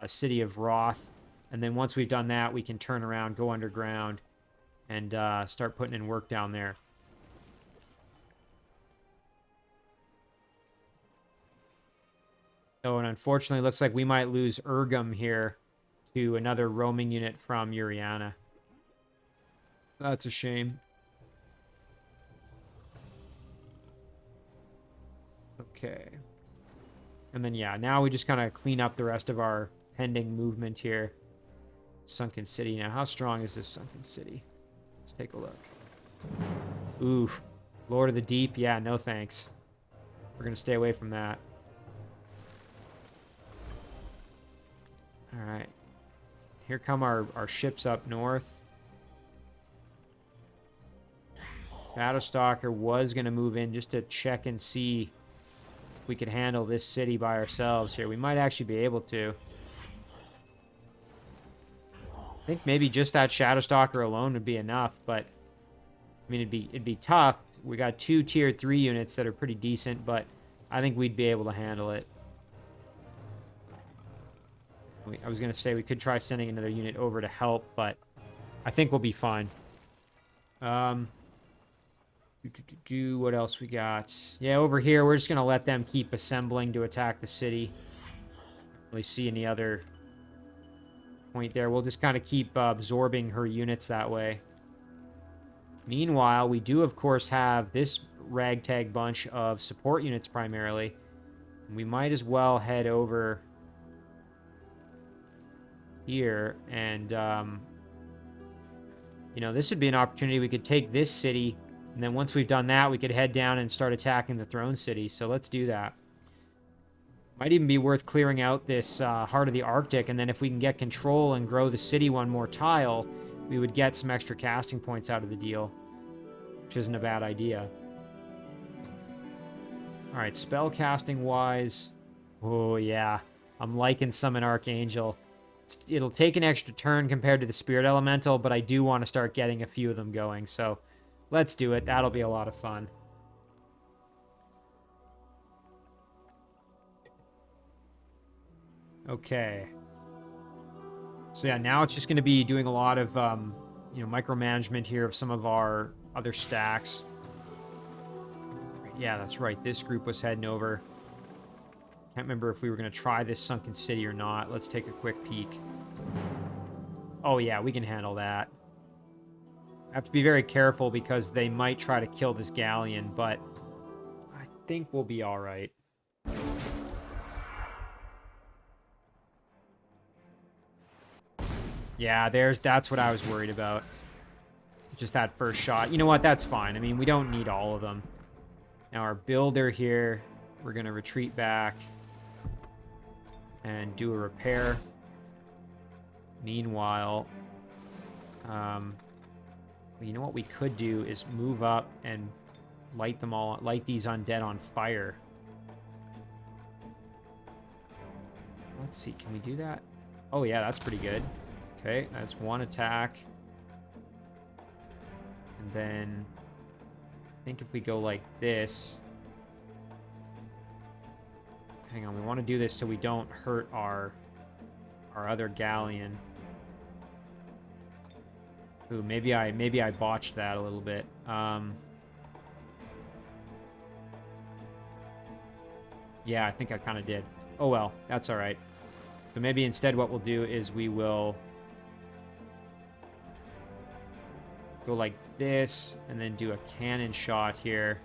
A: city of Roth, and then once we've done that, we can turn around, go underground, and start putting in work down there. Oh, and unfortunately, it looks like we might lose Urgum here to another roaming unit from Uriana. That's a shame. Okay. And then, yeah, now we just kind of clean up the rest of our pending movement here. Sunken City. Now, how strong is this Sunken City? Let's take a look. Ooh. Lord of the Deep. Yeah, no thanks. We're going to stay away from that. Alright. Here come our ships up north. Battlestalker was going to move in just to check and see if we could handle this city by ourselves here. We might actually be able to. think maybe just that Shadowstalker alone would be enough, but I mean, it'd be tough. We got 2 tier 3 units that are pretty decent, but I think we'd be able to handle it. I was going to say we could try sending another unit over to help, but I think we'll be fine. What else we got? Yeah, over here, we're just going to let them keep assembling to attack the city. Don't really see any other point there. We'll just kind of keep absorbing her units that way. Meanwhile, we do, of course, have this ragtag bunch of support units primarily. We might as well head over here and, you know, this would be an opportunity. We could take this city, and then once we've done that, we could head down and start attacking the throne city. So let's do that. Might even be worth clearing out this Heart of the Arctic, and then if we can get control and grow the city one more tile, we would get some extra casting points out of the deal, which isn't a bad idea. Alright, spell casting wise, oh yeah, I'm liking Summon Archangel. It'll take an extra turn compared to the Spirit Elemental, but I do want to start getting a few of them going, so let's do it. That'll be a lot of fun. Okay. So yeah, now it's just going to be doing a lot of, you know, micromanagement here of some of our other stacks. Yeah, that's right. This group was heading over. Can't remember if we were going to try this Sunken City or not. Let's take a quick peek. Oh yeah, we can handle that. I have to be very careful because they might try to kill this galleon, but I think we'll be all right. Yeah, that's what I was worried about. Just that first shot. You know what? That's fine. I mean, we don't need all of them. Now our builder here, we're going to retreat back and do a repair. Meanwhile, you know what we could do is move up and light these undead on fire. Let's see, can we do that? Oh yeah, that's pretty good. Okay, that's one attack. And then I think if we go like this. Hang on, we want to do this so we don't hurt our other galleon. Ooh, maybe I botched that a little bit. Yeah, I think I kind of did. Oh well, that's all right. So maybe instead what we'll do is we will go like this and then do a cannon shot here.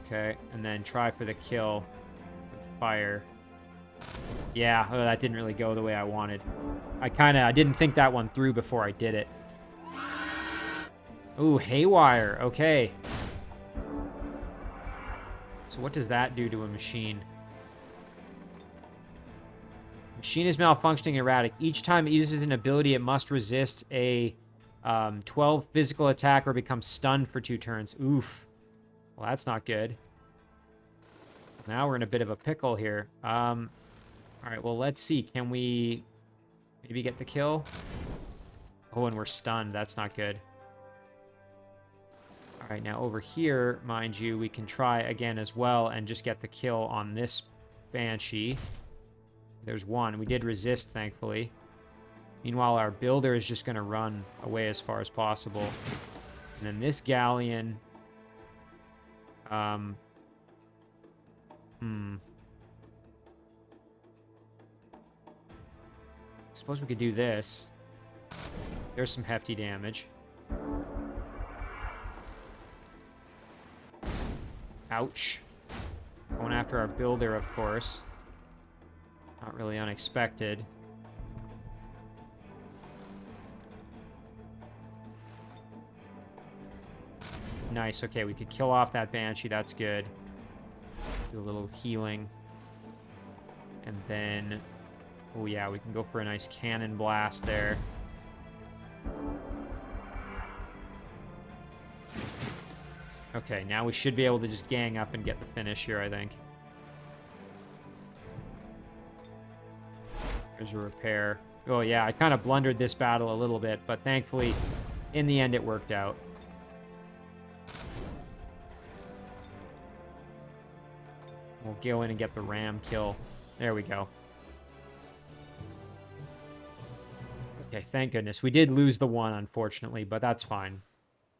A: Okay, and then try for the kill with fire. Yeah, oh, that didn't really go the way I wanted. I didn't think that one through before I did it. Ooh, haywire. Okay. So what does that do to a machine? Machine is malfunctioning erratic. Each time it uses an ability, it must resist a 12 physical attack or become stunned for 2 turns. Oof. Well, that's not good. Now we're in a bit of a pickle here. All right, well, let's see. Can we maybe get the kill? Oh, and we're stunned. That's not good. All right, now over here, mind you, we can try again as well and just get the kill on this Banshee. There's one. We did resist, thankfully. Meanwhile, our builder is just going to run away as far as possible. And then this galleon... Suppose we could do this. There's some hefty damage. Ouch. Going after our builder, of course. Not really unexpected. Nice. Okay, we could kill off that Banshee. That's good. Do a little healing. And then... Oh, yeah, we can go for a nice cannon blast there. Okay, now we should be able to just gang up and get the finish here, I think. There's a repair. Oh, yeah, I kind of blundered this battle a little bit, but thankfully, in the end, it worked out. We'll go in and get the ram kill. There we go. Okay, thank goodness. We did lose the one, unfortunately, but that's fine.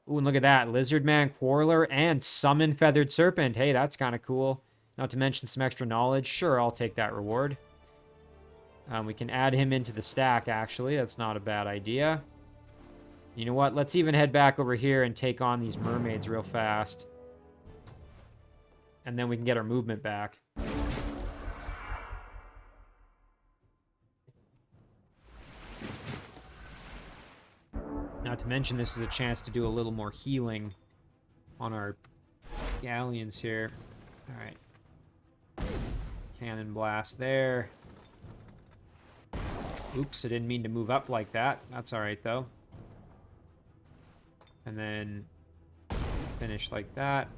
A: Ooh, and look at that. Lizardman, Quarreler, and Summon Feathered Serpent. Hey, that's kind of cool. Not to mention some extra knowledge. Sure, I'll take that reward. We can add him into the stack, actually. That's not a bad idea. You know what? Let's even head back over here and take on these mermaids real fast. And then we can get our movement back. Not to mention, this is a chance to do a little more healing on our galleons here. All right. Cannon blast there. Oops, I didn't mean to move up like that. That's all right, though. And then finish like that.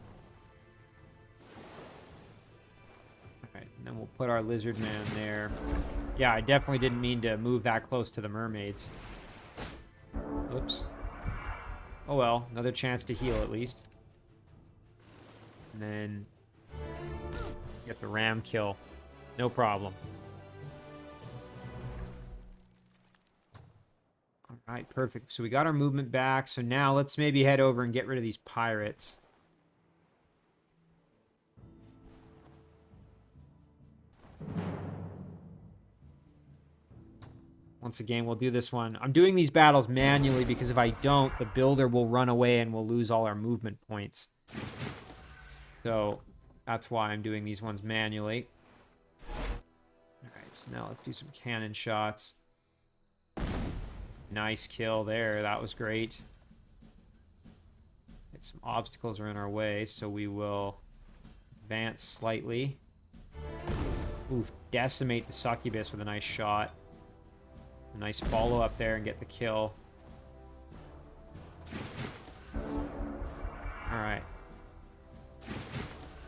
A: All right, and then we'll put our lizard man there. Yeah, I definitely didn't mean to move that close to the mermaids. Oops. Oh well, another chance to heal at least. And then get the ram kill. No problem. Alright, perfect. So we got our movement back. So now let's maybe head over and get rid of these pirates. Once again, we'll do this one. I'm doing these battles manually because if I don't, the builder will run away and we'll lose all our movement points. So that's why I'm doing these ones manually. Alright, so now let's do some cannon shots. Nice kill there. That was great. Some obstacles are in our way, so we will advance slightly. Oof, decimate the succubus with a nice shot. A nice follow up there and get the kill. Alright.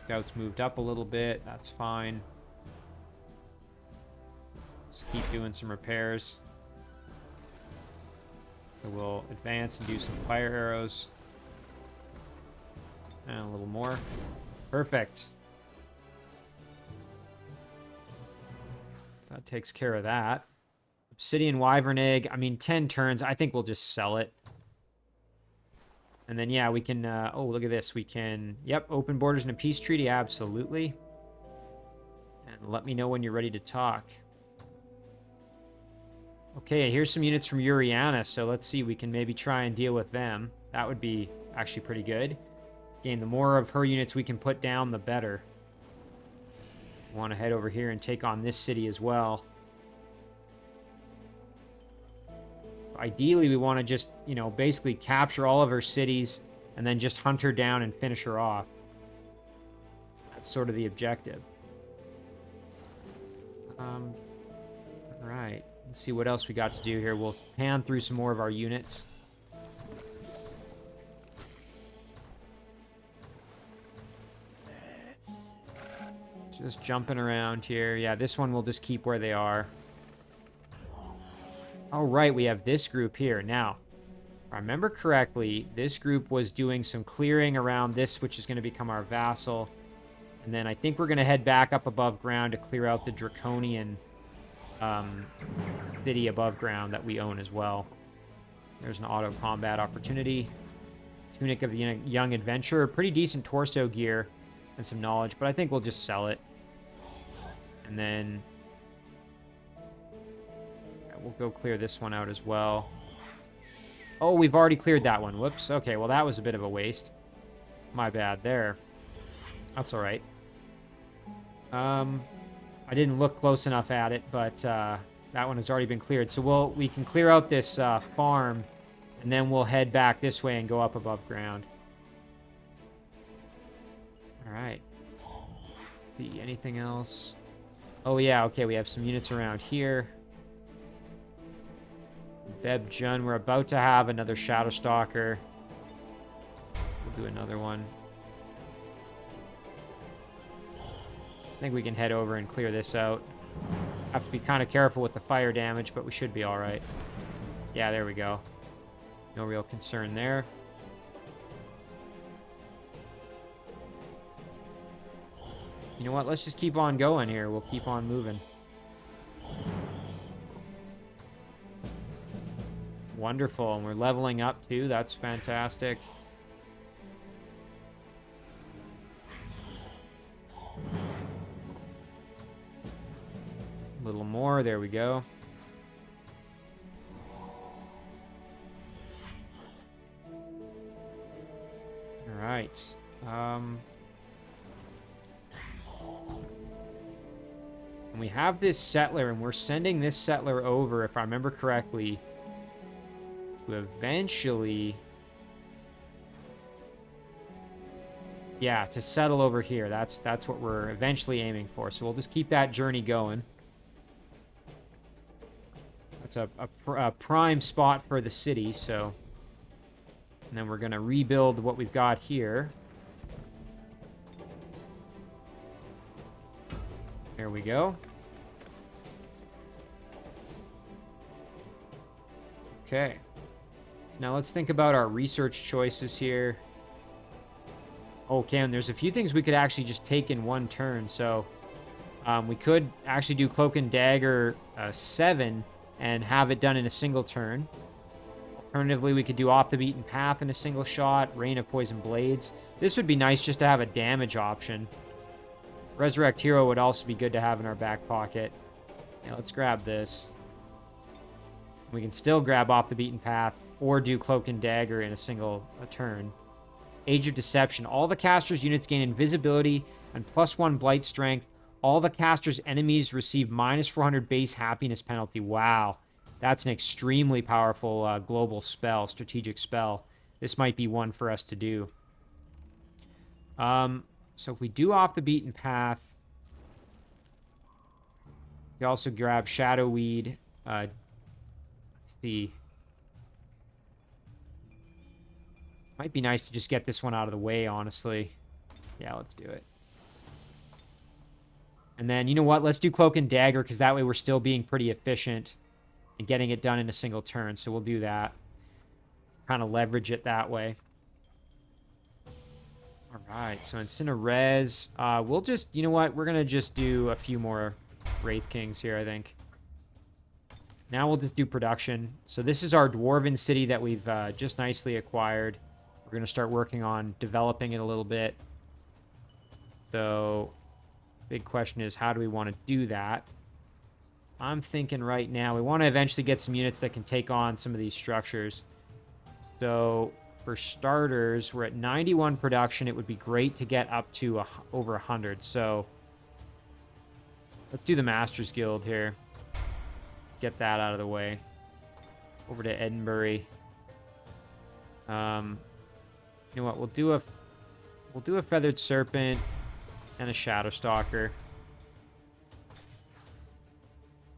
A: Scouts moved up a little bit. That's fine. Just keep doing some repairs. So we'll advance and do some fire arrows. And a little more. Perfect. That takes care of that. Obsidian Wyvern Egg. I mean, 10 turns. I think we'll just sell it. And then, yeah, we can... oh, look at this. We can... Yep, open borders and a peace treaty. Absolutely. And let me know when you're ready to talk. Okay, here's some units from Uriana. So let's see. We can maybe try and deal with them. That would be actually pretty good. Again, the more of her units we can put down, the better. We want to head over here and take on this city as well. Ideally, we want to just, you know, basically capture all of her cities and then just hunt her down and finish her off. That's sort of the objective. All right. Let's see what else we got to do here. We'll pan through some more of our units. Just jumping around here. Yeah, this one will just keep where they are. All right, we have this group here. Now, if I remember correctly, this group was doing some clearing around this, which is going to become our vassal. And then I think we're going to head back up above ground to clear out the Draconian city above ground that we own as well. There's an auto combat opportunity. Tunic of the Young Adventurer. Pretty decent torso gear and some knowledge, but I think we'll just sell it. And then... we'll go clear this one out as well. Oh, we've already cleared that one. Whoops. Okay, well, that was a bit of a waste. My bad there. That's all right. I didn't look close enough at it, but that one has already been cleared. So we can clear out this farm, and then we'll head back this way and go up above ground. All right. Let's see, anything else? Oh, yeah, okay, we have some units around here. Beb Jun, we're about to have another Shadow Stalker. We'll do another one. I think we can head over and clear this out. Have to be kind of careful with the fire damage, but we should be all right. Yeah, there we go. No real concern there. You know what? Let's just keep on going here. We'll keep on moving. Wonderful. And we're leveling up too. That's fantastic. A little more. There we go. All right. And we have this settler, and we're sending this settler over, if I remember correctly, to eventually... Yeah, to settle over here. That's what we're eventually aiming for. So we'll just keep that journey going. That's a prime spot for the city, so... And then we're going to rebuild what we've got here. There we go. Okay. Now let's think about our research choices here. Okay, and there's a few things we could actually just take in one turn. So we could actually do Cloak and Dagger 7 and have it done in a single turn. Alternatively, we could do Off the Beaten Path in a single shot. Rain of Poison Blades. This would be nice just to have a damage option. Resurrect Hero would also be good to have in our back pocket. Yeah, let's grab this. We can still grab Off the Beaten Path or do Cloak and Dagger in a single turn. Age of Deception. All the caster's units gain invisibility and +1 blight strength. All the caster's enemies receive -400 base happiness penalty. Wow. That's an extremely powerful global spell, strategic spell. This might be one for us to do. So if we do Off the Beaten Path, we also grab Shadowweed. Let's see. Might be nice to just get this one out of the way, honestly. Yeah, let's do it. And then, you know what? Let's do Cloak and Dagger, because that way we're still being pretty efficient and getting it done in a single turn. So we'll do that. Kind of leverage it that way. All right, so instead of res, we'll just, you know what? We're going to just do a few more Wraith Kings here, I think. Now we'll just do production. So this is our Dwarven City that we've just nicely acquired. We're going to start working on developing it a little bit. So, big question is, how do we want to do that? I'm thinking right now, we want to eventually get some units that can take on some of these structures. So, for starters, we're at 91 production. It would be great to get up to over 100. So, let's do the Masters Guild here. Get that out of the way. Over to Edinburgh. You know what? We'll do a Feathered Serpent and a Shadowstalker.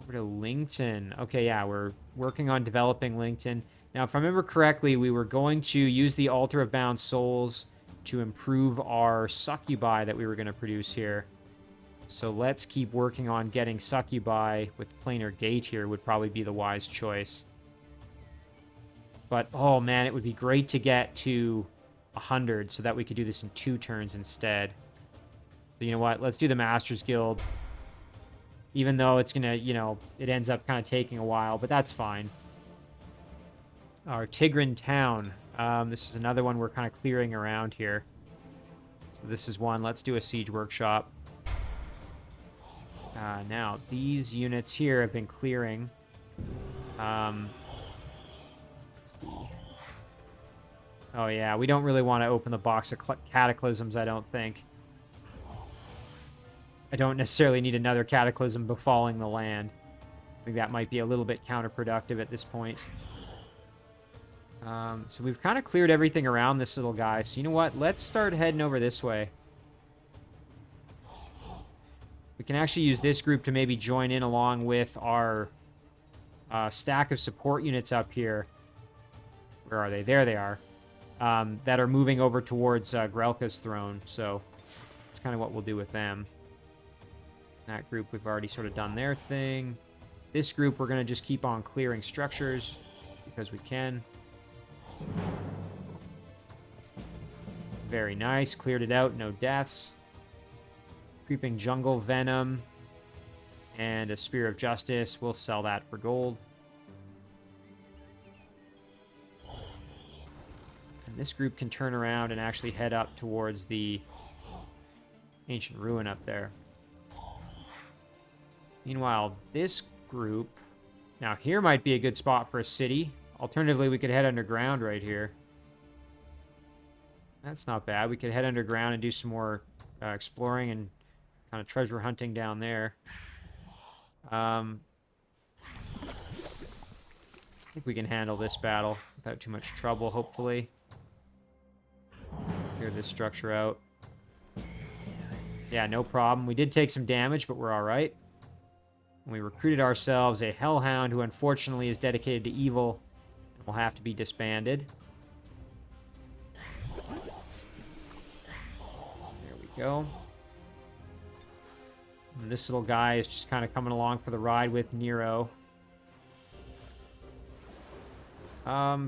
A: Over to Lington. Okay, yeah, we're working on developing Lington. Now, if I remember correctly, we were going to use the Altar of Bound Souls to improve our Succubi that we were going to produce here. So let's keep working on getting Succubi with Planar Gate here would probably be the wise choice. But, oh man, it would be great to get to 100 so that we could do this in 2 turns instead. So you know what? Let's do the Masters Guild. Even though it's going to, you know, it ends up kind of taking a while, but that's fine. Our Tigran Town. This is another one we're kind of clearing around here. So this is one. Let's do a Siege Workshop. Now, these units here have been clearing. Let's see. Oh, yeah. We don't really want to open the box of Cataclysms, I don't think. I don't necessarily need another Cataclysm befalling the land. I think that might be a little bit counterproductive at this point. So we've kind of cleared everything around this little guy. So you know what? Let's start heading over this way. We can actually use this group to maybe join in along with our stack of support units up here. Where are they? There they are. That are moving over towards Grelka's throne. So that's kind of what we'll do with them. That group, we've already sort of done their thing. This group, we're going to just keep on clearing structures because we can. Very nice. Cleared it out. No deaths. Creeping Jungle Venom and a Spear of Justice. We'll sell that for gold. And this group can turn around and actually head up towards the ancient ruin up there. Meanwhile, this group... Now, here might be a good spot for a city. Alternatively, we could head underground right here. That's not bad. We could head underground and do some more exploring and kind of treasure hunting down there. I think we can handle this battle without too much trouble, hopefully. Clear this structure out. Yeah, no problem. We did take some damage, but we're all right. We recruited ourselves a hellhound who unfortunately is dedicated to evil and will have to be disbanded. There we go. And this little guy is just kind of coming along for the ride with Nero. I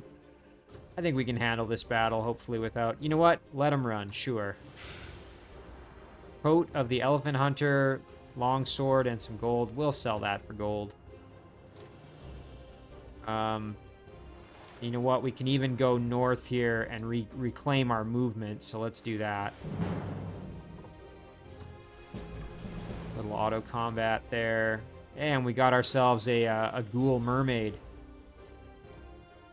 A: think we can handle this battle, hopefully without... You know what? Let him run, sure. Coat of the Elephant Hunter, long sword, and some gold. We'll sell that for gold. You know what? We can even go north here and reclaim our movement, so let's do that. Little auto combat there. And we got ourselves a ghoul mermaid.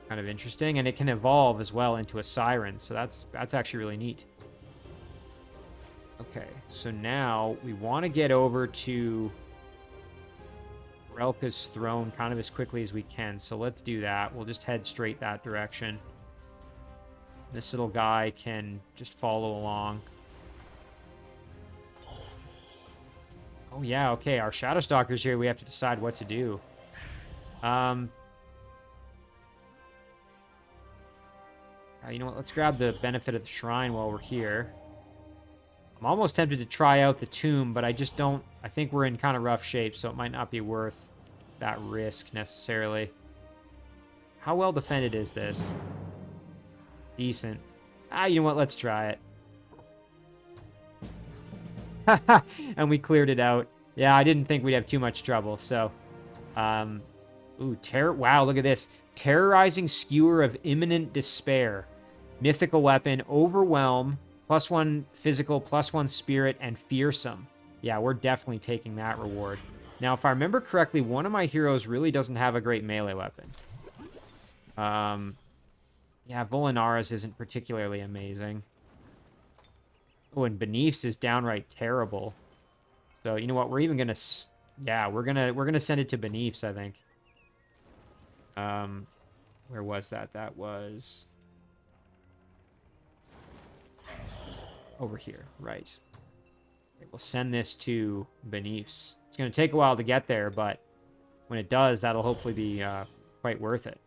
A: Kind of interesting, and it can evolve as well into a siren, so that's actually really neat. Okay, so now we want to get over to Relka's throne kind of as quickly as we can, so let's do that. We'll just head straight that direction. This little guy can just follow along. Oh yeah, okay, our Shadow Stalker's here. We have to decide what to do. You know what, let's grab the benefit of the shrine while we're here. I'm almost tempted to try out the tomb, but I just don't... I think we're in kind of rough shape, so it might not be worth that risk necessarily. How well defended is this? Decent. You know what, let's try it. And we cleared it out. Yeah, I didn't think we'd have too much trouble, so... Ooh, wow, look at this. Terrorizing Skewer of Imminent Despair. Mythical weapon, Overwhelm, +1 physical, +1 spirit, and Fearsome. Yeah, we're definitely taking that reward. Now, if I remember correctly, one of my heroes really doesn't have a great melee weapon. Yeah, Volinara's isn't particularly amazing. Oh, and Beneath's is downright terrible. So, you know what? We're even gonna... Yeah, we're gonna send it to Beneath's, I think. Where was that? That was... over here, right. Okay, we'll send this to Beneath's. It's going to take a while to get there, but when it does, that'll hopefully be quite worth it.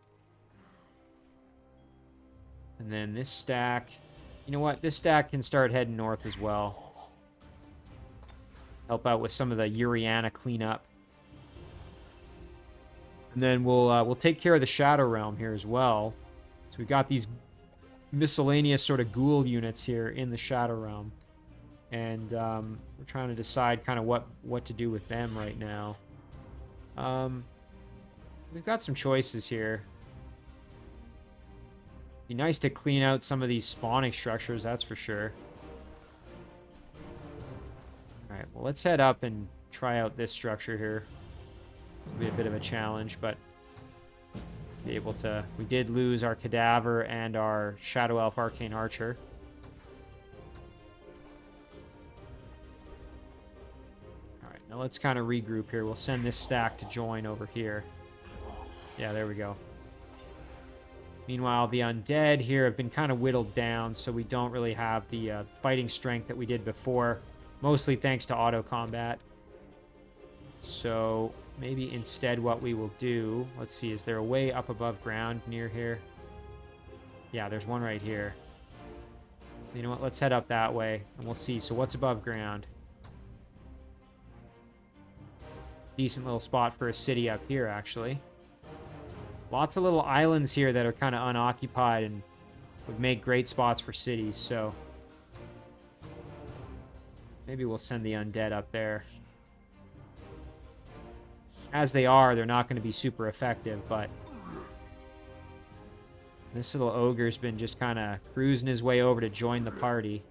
A: And then this stack... You know what? This stack can start heading north as well. Help out with some of the Uriana cleanup. And then we'll take care of the Shadow Realm here as well. So we've got these miscellaneous sort of ghoul units here in the Shadow Realm. And we're trying to decide kind of what to do with them right now. We've got some choices here. Be nice to clean out some of these spawning structures, that's for sure. Alright, well, let's head up and try out this structure here. It'll be a bit of a challenge, but be able to... We did lose our Cadaver and our Shadow Elf Arcane Archer. Alright, now let's kind of regroup here. We'll send this stack to join over here. Yeah, there we go. Meanwhile, the undead here have been kind of whittled down, so we don't really have the fighting strength that we did before. Mostly thanks to auto combat. So... maybe instead what we will do... Let's see, is there a way up above ground near here? Yeah, there's one right here. You know what? Let's head up that way, and we'll see. So what's above ground? Decent little spot for a city up here, actually. Lots of little islands here that are kind of unoccupied and would make great spots for cities, so maybe we'll send the undead up there. As they are, they're not going to be super effective, but this little ogre's been just kind of cruising his way over to join the party.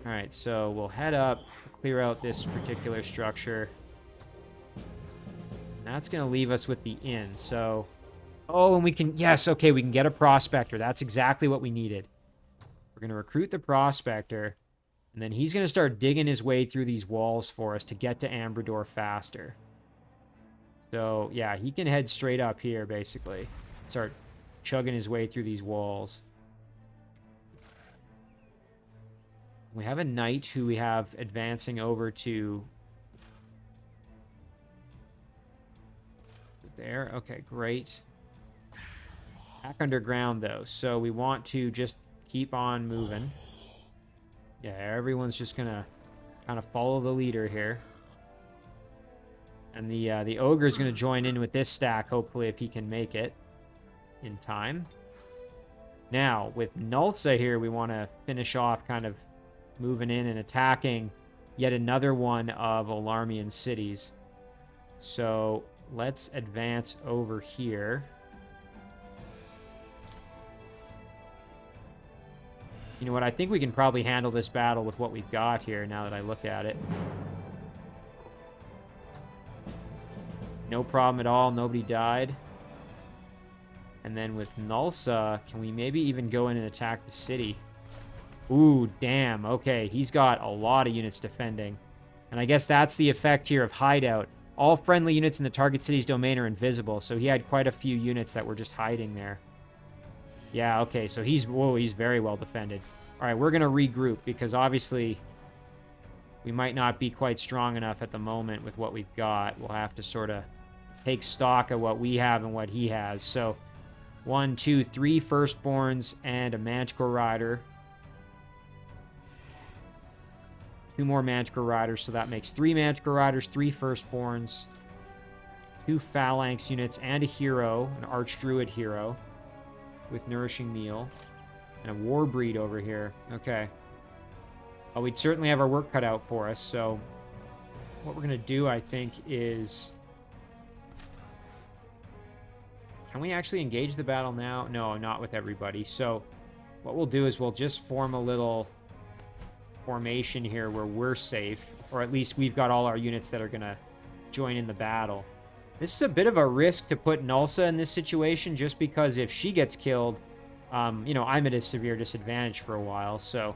A: Alright, so we'll head up, clear out this particular structure. That's going to leave us with the inn, so... Oh, and we can... Yes, okay, we can get a prospector. That's exactly what we needed. We're going to recruit the prospector, and then he's going to start digging his way through these walls for us to get to Ambrador faster. So, yeah, he can head straight up here, basically. Start chugging his way through these walls. We have a knight who we have advancing over to... There. Okay, great. Back underground, though. So we want to just keep on moving. Yeah, everyone's just going to kind of follow the leader here. And the ogre's going to join in with this stack, hopefully, if he can make it in time. Now, with Gnulsa here, we want to finish off kind of moving in and attacking yet another one of Olarmian cities. So... let's advance over here. You know what? I think we can probably handle this battle with what we've got here now that I look at it. No problem at all. Nobody died. And then with Gnulsa, can we maybe even go in and attack the city? Ooh, damn. Okay, he's got a lot of units defending. And I guess that's the effect here of Hideout. All friendly units in the target city's domain are invisible, so he had quite a few units that were just hiding there. Yeah, okay, so he's very well defended. All right, we're going to regroup, because obviously we might not be quite strong enough at the moment with what we've got. We'll have to sort of take stock of what we have and what he has. So, 1, 2, 3 firstborns and a Manticore Rider. 2 more Manticore Riders, so that makes 3 Manticore Riders, 3 Firstborns, 2 Phalanx units, and a hero, an Archdruid hero, with Nourishing Meal, and a Warbreed over here. Okay. Well, we'd certainly have our work cut out for us, so what we're going to do, I think, is... Can we actually engage the battle now? No, not with everybody. So what we'll do is we'll just form a little... formation here where we're safe, or at least we've got all our units that are gonna join in the battle. This is a bit of a risk to put Gnulsa in this situation, just because if she gets killed, you know, I'm at a severe disadvantage for a while, so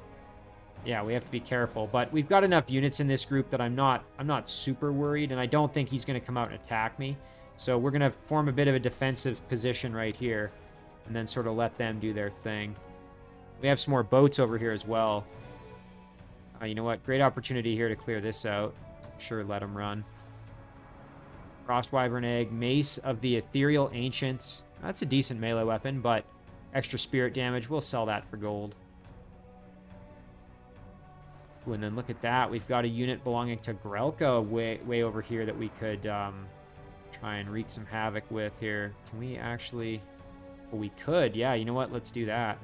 A: yeah, we have to be careful. But we've got enough units in this group that I'm not super worried, and I don't think he's gonna come out and attack me. So we're gonna form a bit of a defensive position right here, and then sort of let them do their thing. We have some more boats over here as well. You know what? Great opportunity here to clear this out. Sure, let them run. Frost Wyvern Egg, Mace of the Ethereal Ancients. That's a decent melee weapon, but extra spirit damage. We'll sell that for gold. Ooh, and then look at that. We've got a unit belonging to Grelka way over here that we could try and wreak some havoc with here. Can we actually... Well, we could. Yeah, you know what? Let's do that.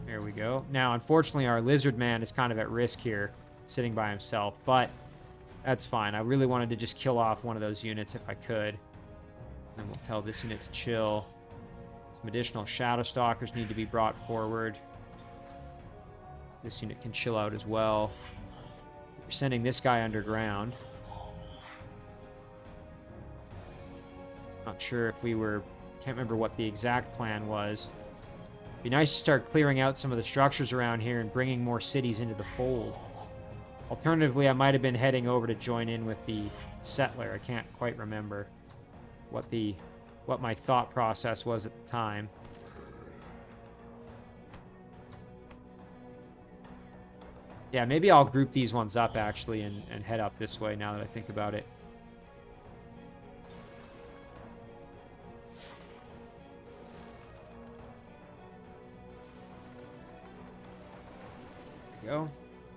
A: There we go. Now, unfortunately, our lizard man is kind of at risk here, sitting by himself, but that's fine. I really wanted to just kill off one of those units if I could. And we'll tell this unit to chill. Some additional Shadow Stalkers need to be brought forward. This unit can chill out as well. We're sending this guy underground. Not sure if we were... Can't remember what the exact plan was. Be nice to start clearing out some of the structures around here and bringing more cities into the fold. Alternatively, I might have been heading over to join in with the settler. I can't quite remember what my thought process was at the time. Yeah, maybe I'll group these ones up, actually, and head up this way now that I think about it. There we go.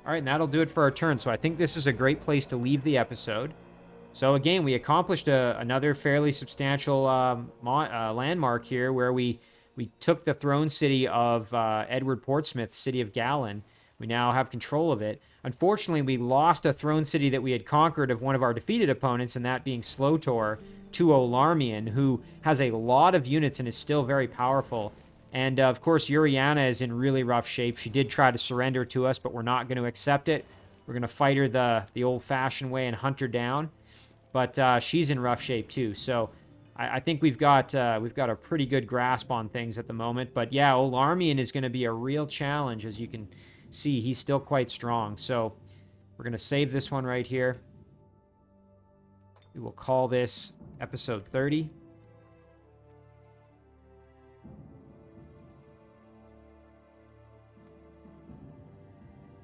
A: All right, and that'll do it for our turn. So I think this is a great place to leave the episode. So again, we accomplished another fairly substantial landmark here, where we took the throne city of Edward Portsmith, city of Gallon. We now have control of it. Unfortunately, we lost a throne city that we had conquered of one of our defeated opponents, and that being Slotor to Olarmian, who has a lot of units and is still very powerful. And of course, Uriana is in really rough shape. She did try to surrender to us, but we're not going to accept it. We're going to fight her the old-fashioned way and hunt her down. But she's in rough shape too. So I think we've got a pretty good grasp on things at the moment. But yeah, Olarmian is going to be a real challenge. As you can see, he's still quite strong. So we're going to save this one right here. We will call this episode 30.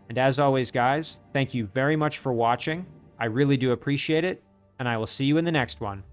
A: And as always, guys, thank you very much for watching. I really do appreciate it, and I will see you in the next one.